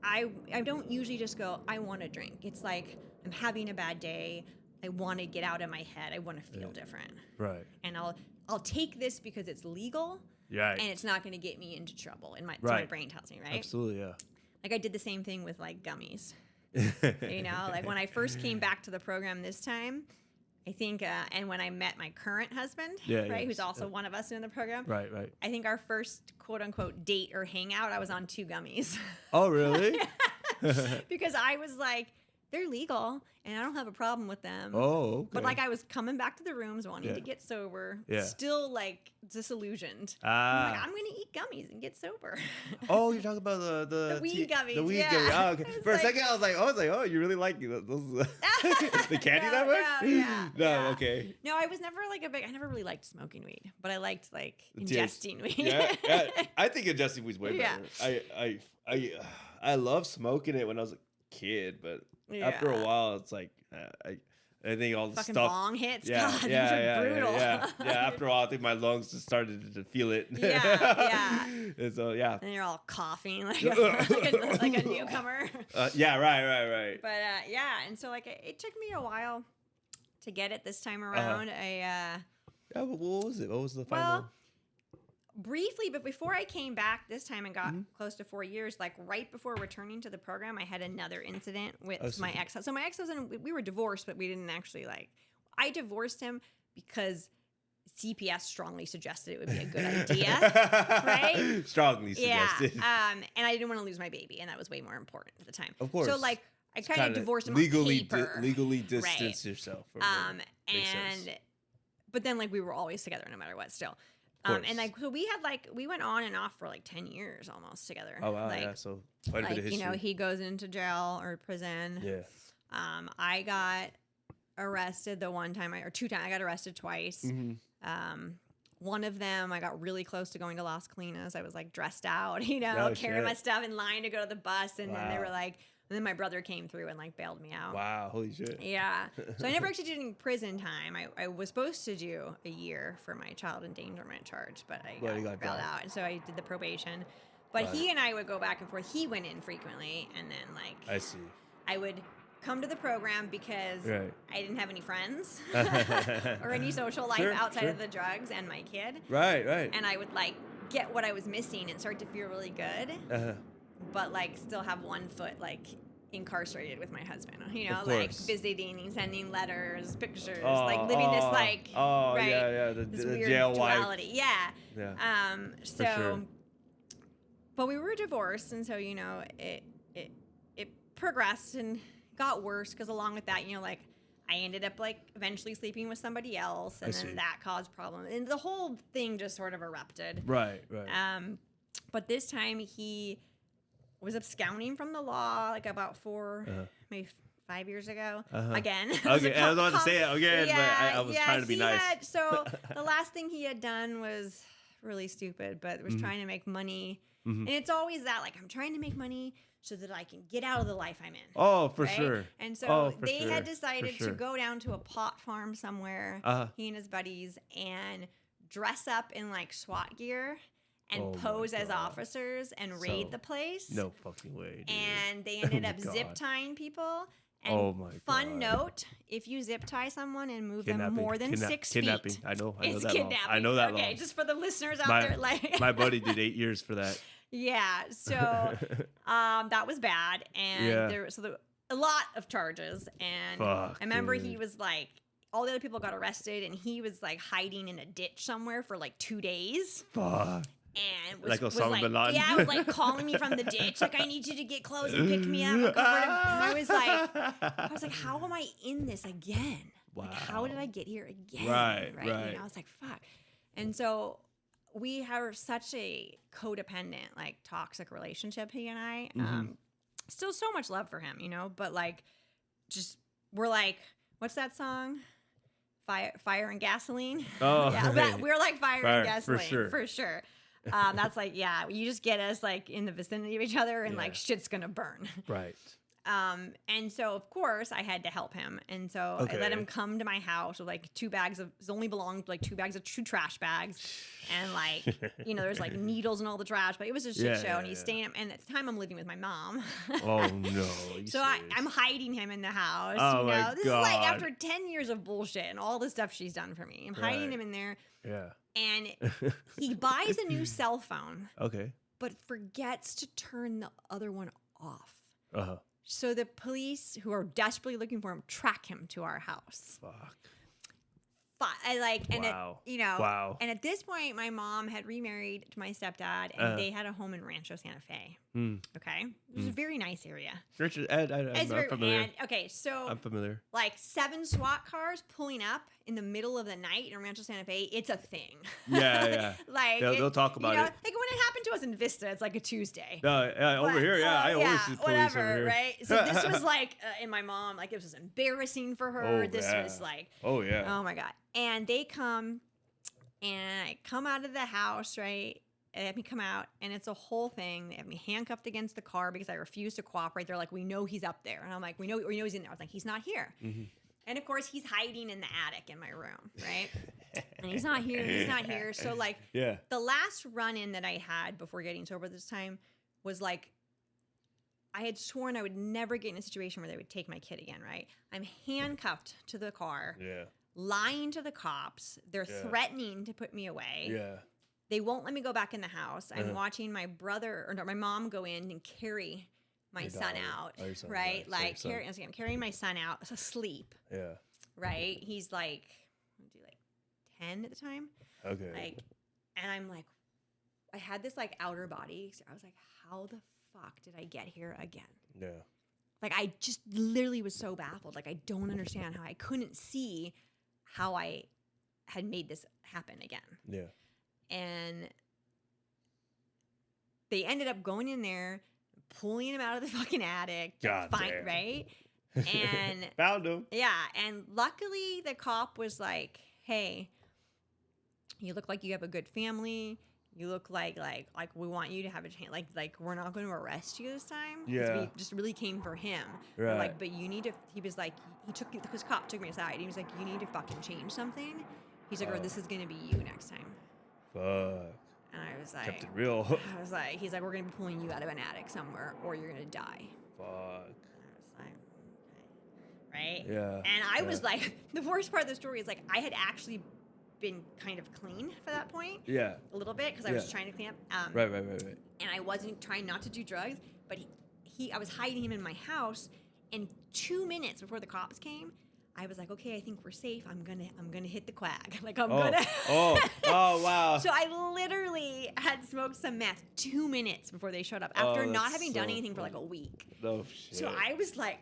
I don't usually just go, I want to drink. It's like I'm having a bad day. I want to get out of my head. I want to feel different. Right. And I'll take this because it's legal. Right. And it's not going to get me into trouble. So my Right. brain tells me, right? Absolutely, yeah. Like I did the same thing with like gummies. You know, like when I first came back to the program this time, I think, and when I met my current husband, right, who's also one of us in the program, Right. I think our first quote unquote date or hangout, I was on 2 gummies. Oh, really? Because I was like, they're legal and I don't have a problem with them. Oh, okay. But like I was coming back to the rooms wanting to get sober, still like disillusioned. I'm like, I'm going to eat gummies and get sober. Oh, you're talking about the weed gummies. The weed yeah. gummies. Oh, okay. For a like, second, I was like, oh, you really like those the candy that much? No, yeah, No, yeah. okay. No, I was never like I never really liked smoking weed, but I liked like ingesting weed. Yeah, I think ingesting weed's way better. I love smoking it when I was a kid, but after a while, it's like I think all the fucking stuff. bong hits. Yeah, God, yeah, those are yeah, brutal. yeah. After a while, I think my lungs just started to feel it. Yeah. And so And you're all coughing like a newcomer. Yeah, right. But and so like it took me a while to get it this time around. Yeah, but what was it? What was the final? Well, briefly, but before I came back this time and got close to 4 years, like right before returning to the program, I had another incident with my ex. So my ex-husband, we were divorced, but we didn't actually I divorced him because CPS strongly suggested it would be a good idea, right? Strongly suggested. Yeah. And I didn't want to lose my baby, and that was way more important at the time. Of course. So like I kind of divorced him legally, on paper. legally distance yourself. From but then like we were always together no matter what still. And like so we went on and off for like 10 years almost together. Oh wow, like, yeah. So quite a bit of history. You know, he goes into jail or prison. Yeah. I got arrested the one time I got arrested twice. Mm-hmm. One of them I got really close to going to Las Colinas. I was like dressed out, you know, carrying my stuff in line to go to the bus, and then they were like, and then my brother came through and like bailed me out. Wow, holy shit. Yeah. So I never actually did any prison time. I was supposed to do a year for my child endangerment charge, but I got bailed out. And so I did the probation. But he and I would go back and forth. He went in frequently, and then like I see. I would come to the program because I didn't have any friends or any social life outside of the drugs and my kid. Right. And I would like get what I was missing and start to feel really good. But like still have one foot like incarcerated with my husband, you know, like visiting, sending letters, pictures, like living this like this weird jail duality. Yeah. So, sure. But we were divorced, and so you know it progressed and got worse because along with that, you know, like I ended up like eventually sleeping with somebody else, and then that caused problems, and the whole thing just sort of erupted. Right. But this time he was absconding from the law like about maybe 5 years ago. Again. Okay, I was about to say it again, but I was trying to be nice. So the last thing he had done was really stupid, but was trying to make money. And it's always that, like, I'm trying to make money so that I can get out of the life I'm in. Oh, for sure. And so they had decided to go down to a pot farm somewhere, he and his buddies, and dress up in like SWAT gear and pose as officers and raid the place. No fucking way, dude. And they ended up zip tying people. And fun note, if you zip tie someone and move them more than 6 feet. Kidnapping. I know it's that kidnapping. law. I know that law. Okay, just for the listeners out there. Like my buddy did 8 years for that. Yeah, so that was bad. And there was a lot of charges. And I remember he was like, all the other people got arrested, and he was like hiding in a ditch somewhere for like 2 days. Fuck. And was Osama bin Laden? Yeah, was like calling me from the ditch, like, I need you to get close and pick me up. And I was like, how am I in this again? Wow. Like, how did I get here again? Right. And I was like, fuck. And so we have such a codependent, like, toxic relationship, he and I. still so much love for him, you know, but like, just, we're like, what's that song? Fire and gasoline. Oh, yeah, we're like fire and gasoline for sure. for sure. That's like, yeah, you just get us like in the vicinity of each other and like shit's gonna burn. Right. And so of course I had to help him. And so I let him come to my house with like 2 bags of, it only belonged like 2 bags of true trash bags. And like, you know, there's like needles in all the trash, but it was a shit show. And he's staying, and at the time I'm living with my mom. Oh no. So I'm hiding him in the house. Oh, you know, my this God. is like after 10 years of bullshit and all the stuff she's done for me. I'm hiding him in there. Yeah. And he buys a new cell phone, Okay. but forgets to turn the other one off. Uh-huh. So the police, who are desperately looking for him, track him to our house. Fuck. I like, and Wow. you know, Wow. and at this point, my mom had remarried to my stepdad, and they had a home in Rancho Santa Fe. Okay, it was a very nice area. Richard, I'm familiar. Okay, so I'm familiar. like 7 SWAT cars pulling up in the middle of the night in Rancho Santa Fe. It's a thing. Yeah. Like they'll talk about you know, it. Like when it happened to us in Vista, it's like a Tuesday. Over here, I always see police whatever, over here. right? So this was like, and my mom, like, it was embarrassing for her. Oh, This yeah. was like, Oh yeah. oh my God. And they come, and I come out of the house, right? They have me come out, and it's a whole thing. They have me handcuffed against the car because I refuse to cooperate. They're like, we know he's up there. And I'm like, we know he's in there. I was like, he's not here. Mm-hmm. And of course, he's hiding in the attic in my room, right? And he's not here. So like, the last run-in that I had before getting sober this time was like, I had sworn I would never get in a situation where they would take my kid again, right? I'm handcuffed to the car, lying to the cops. They're threatening to put me away. Yeah. They won't let me go back in the house. I'm watching my my mom go in and carry my son out, right? Like, I'm carrying my son out asleep. Yeah. Right? He's like, 10 at the time. Okay. Like, and I'm like, I had this like outer body. I was like, how the fuck did I get here again? Yeah. Like, I just literally was so baffled. Like, I don't understand how I couldn't see how I had made this happen again. Yeah. And they ended up going in there, pulling him out of the fucking attic. God damn. Right? And found him. Yeah. And luckily the cop was like, hey, you look like you have a good family. You look like we want you to have a chance. Like we're not going to arrest you this time. Yeah. We just really came for him. Right. We're like, but you need to. He was like, this cop took me aside. He was like, you need to fucking change something. He's like, or this is going to be you next time. Fuck. And I was like, Kept it real. I was like, he's like, we're going to be pulling you out of an attic somewhere, or you're going to die. Fuck. And I was like, okay. Right. Yeah. And I was like, the worst part of the story is like, I had actually been kind of clean for that point. Yeah. A little bit, because I was trying to clean up. Right. And I wasn't trying not to do drugs, but I was hiding him in my house. And 2 minutes before the cops came, I was like, okay, I think we're safe. I'm gonna hit the quag. Like gonna. Oh wow. So I literally had smoked some meth 2 minutes before they showed up after not having done anything for like a week. No shit. So I was like.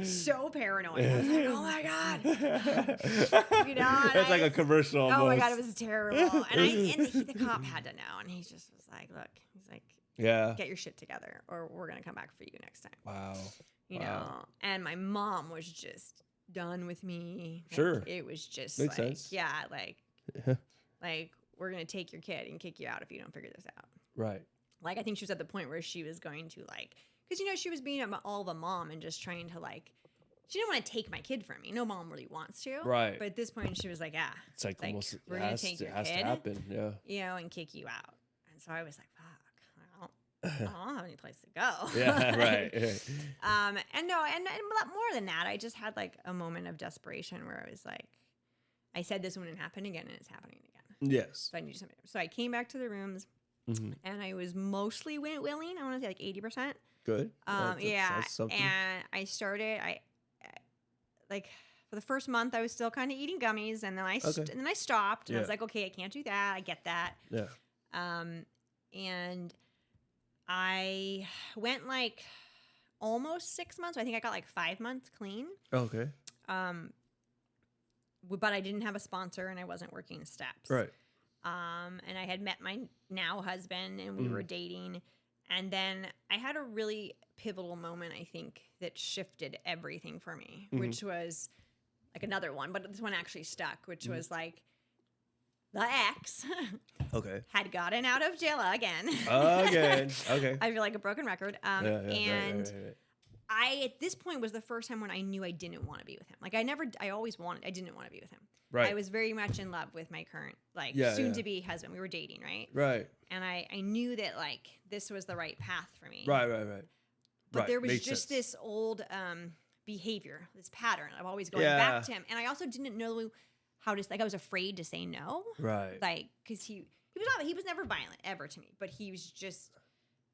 So paranoid. I was like, oh my God. You know? That's like a commercial almost. Oh my God, it was terrible. And the cop had to know. And he just was like, look, he's like, get your shit together or we're going to come back for you next time. Wow. You know? And my mom was just done with me. Like, sure. It was just Makes like, sense. yeah, like we're going to take your kid and kick you out if you don't figure this out. Right. Like, I think she was at the point where she was going to like, because, you know, she was being all of a mom and just trying to, like, she didn't want to take my kid from me. No mom really wants to. Right. But at this point, she was like, It's like almost, we're going to take your has kid, to happen, you know, and kick you out. And so I was like, fuck, I don't have any place to go. Yeah, right. And more than that, I just had, like, a moment of desperation where I was like, I said this wouldn't happen again, and it's happening again. Yes. So I need something. So I came back to the rooms, and I was mostly willing. I want to say, like, 80%. Good. That's and I started. I like for the first month I was still kind of eating gummies, and then I stopped, and I was like, okay, I can't do that. I get that. Yeah. And I went like almost 6 months. I think I got like 5 months clean. Okay. But I didn't have a sponsor, and I wasn't working steps. Right. And I had met my now husband, and we were dating. And then I had a really pivotal moment, I think, that shifted everything for me, which was like another one, but this one actually stuck, which was like the ex Okay. had gotten out of jail again. Again. Okay. I feel like a broken record. And right. I, at this point, was the first time when I knew I didn't want to be with him. Like I didn't want to be with him. Right. I was very much in love with my current, like soon to be husband. We were dating, right? Right. And I knew that like this was the right path for me. Right. But there was Makes just sense. this old behavior, this pattern of always going back to him. And I also didn't know how to, like I was afraid to say no. Right. Like, because he was never violent ever to me, but he was just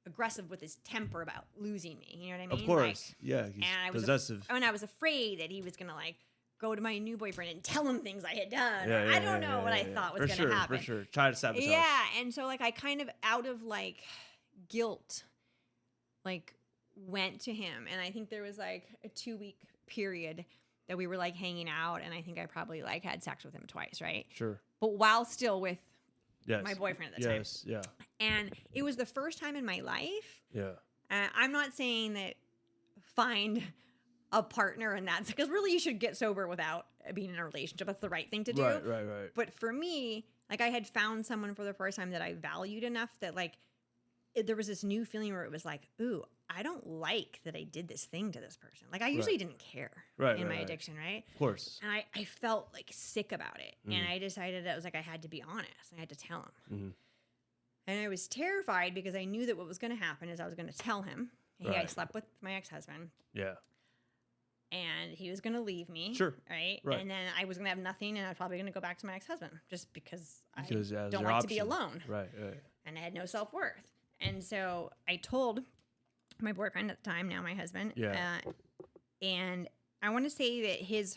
aggressive with his temper about losing me. You know what I mean? Of course. He's and I was possessive. and I was afraid that he was going to like go to my new boyfriend and tell him things I had done. Yeah, I don't know what I thought was going to happen. For sure. Try to sabotage. Yeah. And so like I kind of out of like guilt, like went to him. And I think there was like a 2-week period that we were like hanging out. And I think I probably like had sex with him twice. Right. Sure. But while still with Yes. my boyfriend at the time. Yes. Yeah. And it was the first time in my life. Yeah. I'm not saying that find a partner and that's because really you should get sober without being in a relationship. That's the right thing to do. Right. But for me, like I had found someone for the first time that I valued enough that like there was this new feeling where it was like, ooh, I don't like that I did this thing to this person. Like I usually didn't care in my addiction, right? Of course. And I felt like sick about it. And I decided that it was like I had to be honest. I had to tell him. And I was terrified because I knew that what was going to happen is I was going to tell him, hey, I slept with my ex-husband. Yeah. And he was going to leave me. Sure. Right? And then I was going to have nothing and I was probably going to go back to my ex-husband just because I don't like to be alone. Right. And I had no self-worth. And so I told my boyfriend at the time, now my husband. Yeah. And I want to say that his,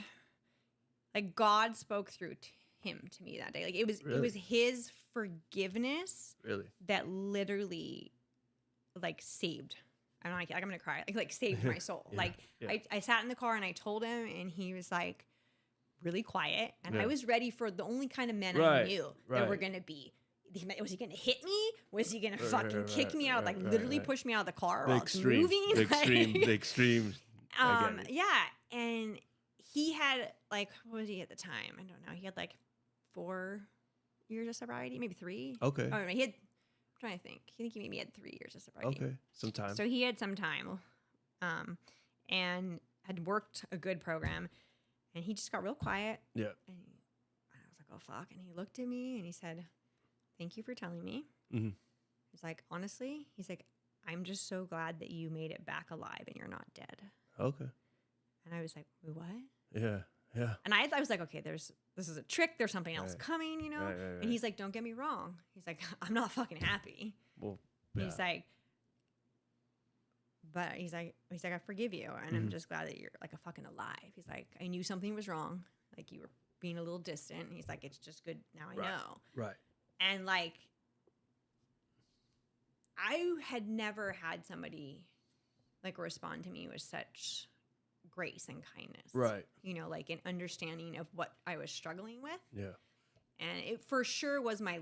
like God spoke through him to me that day. Like it was his forgiveness that literally like saved. I'm gonna cry. Like saved my soul. I sat in the car and I told him, and he was like really quiet, and I was ready for the only kind of men I knew that were gonna be. Was he gonna hit me? Was he gonna fucking kick me out? Like literally push me out of the car while it's moving? The extreme. Yeah, and he had like, what was he at the time? I don't know. He had like 4 years of sobriety, maybe 3. Okay. Oh no, he had. I'm trying to think. I think he maybe had 3 years of sobriety. Okay, some time. So he had some time, and had worked a good program, and he just got real quiet. Yeah. And I was like, oh fuck! And he looked at me and he said, "Thank you for telling me." He's like, honestly, he's like, I'm just so glad that you made it back alive and you're not dead. Okay. And I was like, what? Yeah. And I was like, okay, this is a trick. There's something else coming, you know? Right. And he's like, don't get me wrong. He's like, I'm not fucking happy. Well, He's like, but he's like, I forgive you. And I'm just glad that you're like a fucking alive. He's like, I knew something was wrong. Like you were being a little distant. He's like, it's just good now I know. Right. And like, I had never had somebody like respond to me with such grace and kindness. Right. You know, like an understanding of what I was struggling with. Yeah. And it for sure was my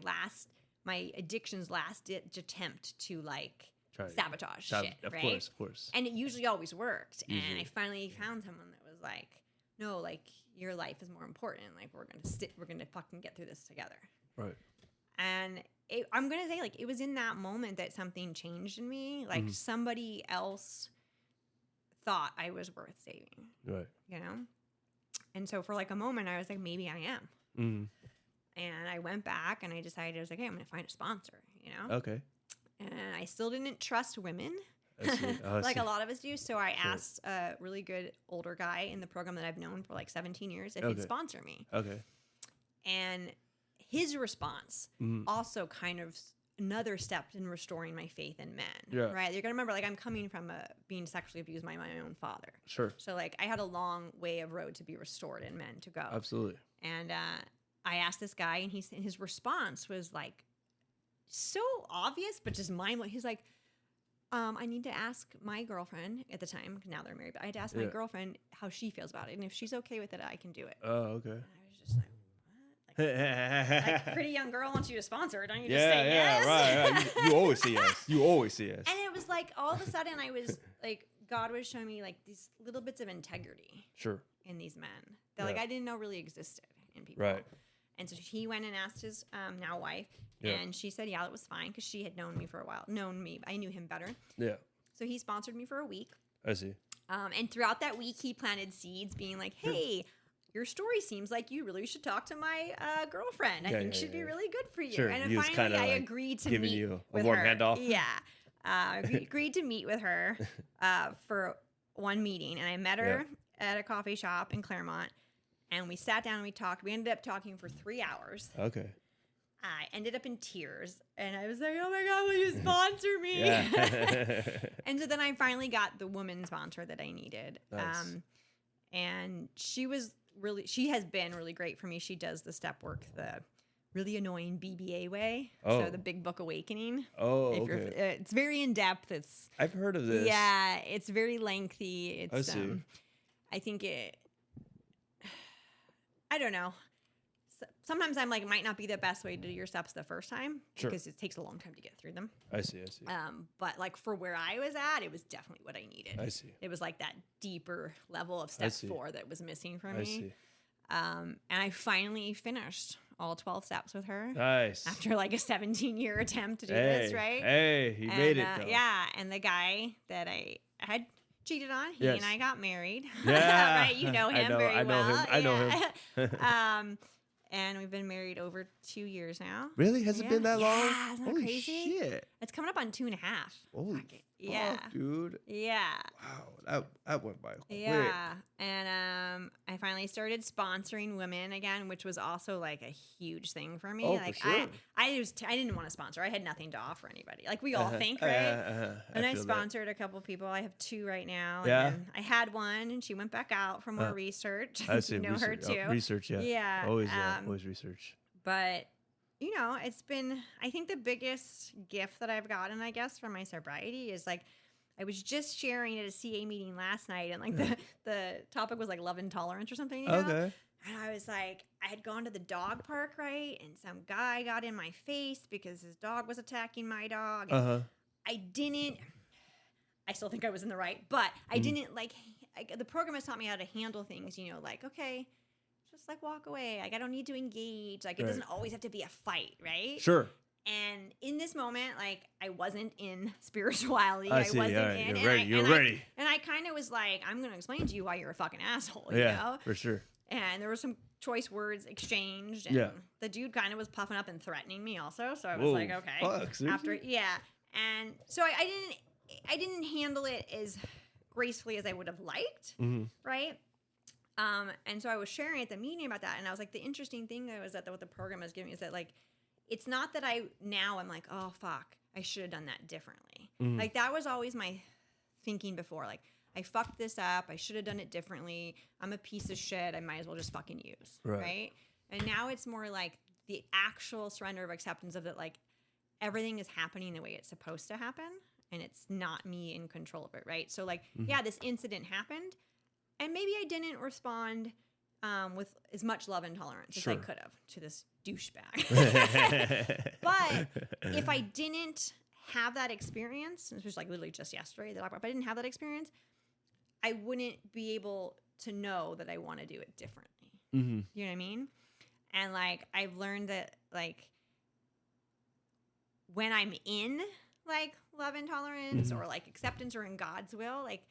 addiction's last attempt to like sabotage shit, right? Of course. And it usually always worked. And I finally found someone that was like, no, like your life is more important. Like we're going to fucking get through this together. Right. And I'm going to say, like, it was in that moment that something changed in me. Like, somebody else thought I was worth saving. Right. You know? And so for, like, a moment, I was like, maybe I am. And I went back and I decided, I was like, hey, I'm going to find a sponsor, you know? Okay. And I still didn't trust women. I like a lot of us do. So I asked a really good older guy in the program that I've known for, like, 17 years if he'd sponsor me. Okay. And his response also kind of another step in restoring my faith in men. Yeah. Right? You're going to remember, like, I'm coming from being sexually abused by my own father. Sure. So, like, I had a long way of road to be restored in men to go. Absolutely. And I asked this guy, and his response was, like, so obvious, but just mind-blowing. He's like, I need to ask my girlfriend at the time, now they're married, but I had to ask my girlfriend how she feels about it. And if she's okay with it, I can do it. Oh, okay. And I was just like, like pretty young girl wants you to sponsor. Don't you just Yeah, say yeah, yes? right. You always say yes. You always say yes. And it was like all of a sudden I was like, God was showing me like these little bits of integrity Sure. in these men that like Yeah. I didn't know really existed in people. Right. And so he went and asked his now wife, Yeah. and she said, yeah, it was fine because she had known me for a while. Known me, I knew him better. Yeah. So he sponsored me for a week. I see. And throughout that week, he planted seeds, being like, hey, your story seems like you really should talk to my girlfriend. I think she'd be really good for you. Sure. And He was finally, kinda, I like, agreed to giving meet you a with warm her. handoff? Yeah. Agreed to meet with her for one meeting. And I met her at a coffee shop in Claremont. And we sat down and we talked. We ended up talking for 3 hours. Okay. I ended up in tears. And I was like, oh my God, will you sponsor me? Yeah. And so then I finally got the woman sponsor that I needed. Nice. And she has been really great for me. She does the step work the really annoying BBA way. Oh. So the Big Book Awakening. Oh, If you're- okay. it's very in depth. I've heard of this. Yeah, it's very lengthy. It's I see. I think I don't know. Sometimes I'm like, it might not be the best way to do your steps the first time Sure. because it takes a long time to get through them. I see. But like for where I was at, it was definitely what I needed. I see. It was like that deeper level of step see. 4 that was missing for I me. see. And I finally finished all 12 steps with her Nice. after like a 17-year attempt to do this, right? Hey, he made it though. Yeah, and the guy that I had cheated on, he Yes. and I got married. Yeah. Right? You know him very I know well. him. I know him. And we've been married over 2 years now. Really? Has it been that long? Yeah, isn't that Holy crazy? shit. It's coming up on 2.5. Holy Fuck it. Yeah. fuck, dude. Yeah. Wow. That went by quick. Yeah. And I finally started sponsoring women again, which was also like a huge thing for me. Oh, like for sure. I didn't want to sponsor. I had nothing to offer anybody. Like we all think, right? And I feel that. sponsored a couple people. I have 2 right now. Yeah. And then I had one and she went back out for more research. I see. You know her research. too. Research, yeah. Yeah. Always research. But you know, it's been, I think the biggest gift that I've gotten, I guess, from my sobriety is like, I was just sharing at a CA meeting last night, and like the topic was like love intolerance or something, you know? Okay. And I was like, I had gone to the dog park, right? And some guy got in my face because his dog was attacking my dog. And I still think I was in the right, but I didn't the program has taught me how to handle things, you know, like, okay, just like walk away. Like I don't need to engage. Like it doesn't always have to be a fight, right? Sure. And in this moment, like I wasn't in spirituality. I see. wasn't All right. in. You're ready. You're ready. And I kind of was like, I'm going to explain to you why you're a fucking asshole. You Yeah, know? for sure. And there were some choice words exchanged. And Yeah. the dude kind of was puffing up and threatening me also. So I was like, okay. Fuck, seriously? And so I didn't handle it as gracefully as I would have liked. Mm-hmm. Right. And so I was sharing at the meeting about that. And I was like, the interesting thing though is that what the program is giving me is that like, it's not that I'm like, oh, fuck, I should have done that differently. Mm-hmm. Like, that was always my thinking before. Like, I fucked this up. I should have done it differently. I'm a piece of shit. I might as well just fucking use. Right? And now it's more like the actual surrender of acceptance of that, like, everything is happening the way it's supposed to happen. And it's not me in control of it, right? So, like, yeah, this incident happened. And maybe I didn't respond with as much love and tolerance as I could have to this douchebag. But if I didn't have that experience, this was like literally just yesterday, if I didn't have that experience, I wouldn't be able to know that I want to do it differently. Mm-hmm. You know what I mean? And like, I've learned that like, when I'm in like love and tolerance or like acceptance or in God's will, like,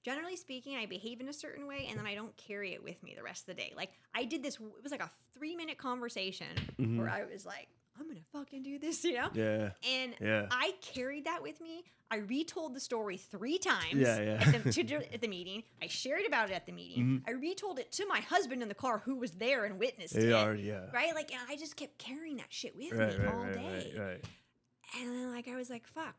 generally speaking, I behave in a certain way and then I don't carry it with me the rest of the day. Like I did this, it was like a 3-minute conversation where I was like, I'm going to fucking do this, you know? Yeah. And I carried that with me. I retold the story 3 times at the meeting. I shared about it at the meeting. I retold it to my husband in the car who was there and witnessed it. Right? Like, and I just kept carrying that shit with me all day. Right. And then like, I was like, fuck,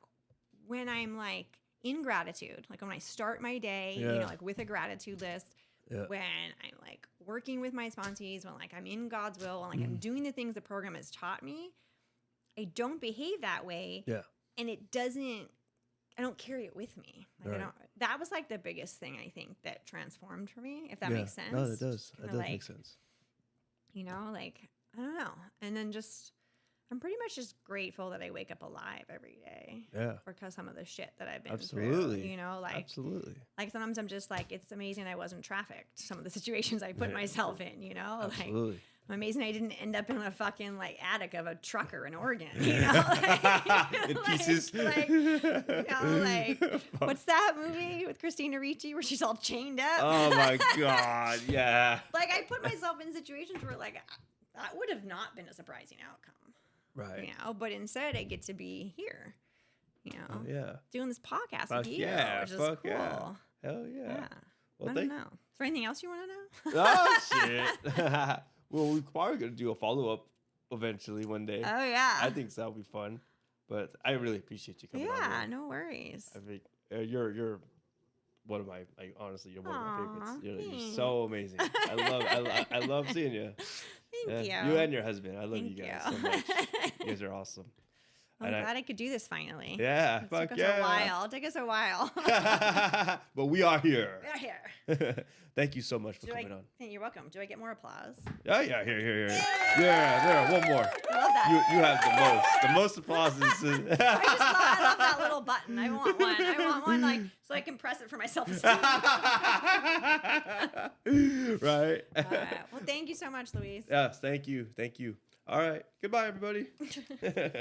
when I'm like, in gratitude, like when I start my day, you know, like with a gratitude list, when I'm like working with my sponsees, when like I'm in God's will, when like I'm doing the things the program has taught me, I don't behave that way. Yeah. And I don't carry it with me. Like that was like the biggest thing I think that transformed for me, if that makes sense. No, it does. It does like, make sense. You know, like, I don't know. And then I'm pretty much just grateful that I wake up alive every day. Yeah. Because some of the shit that I've been Absolutely. through, you know, like Absolutely. like sometimes I'm just like, it's amazing I wasn't trafficked. Some of the situations I put myself in, you know, Absolutely. like I'm amazing I didn't end up in a fucking like attic of a trucker in Oregon, you know, like, In pieces. like, you know, like what's that movie with Christina Ricci where she's all chained up? Oh my God. Yeah. Like I put myself in situations where like that would have not been a surprising outcome. Right. You know, but instead I get to be here, you know, Oh, yeah. doing this podcast Fuck with you, yeah. which is Fuck cool. yeah. Hell yeah. Yeah. Well, I don't know. Is there anything else you want to know? Oh shit. Well, we're probably gonna do a follow up eventually one day. Oh yeah. I think that'll be fun. But I really appreciate you coming on. Yeah, here. no worries. I think you're one of my, like, honestly, you're one of my Aw, favorites. You're so amazing. I love seeing you. Thank Yeah, you. you and your husband. I love Thank you guys you. so much. You guys are awesome. I'm And glad I could do this finally. Yeah, It fuck took us yeah. a while. It took us a while. But we are here. We're here. Thank you so much for coming on. You're welcome. Do I get more applause? Oh yeah, here. Yeah, there. One more. I love that. You have the most. The most applause is. I love that little button. I want one. I want one like so I can press it for myself. Right. All right. Well, thank you so much, Luis. Yes, thank you. All right. Goodbye, everybody.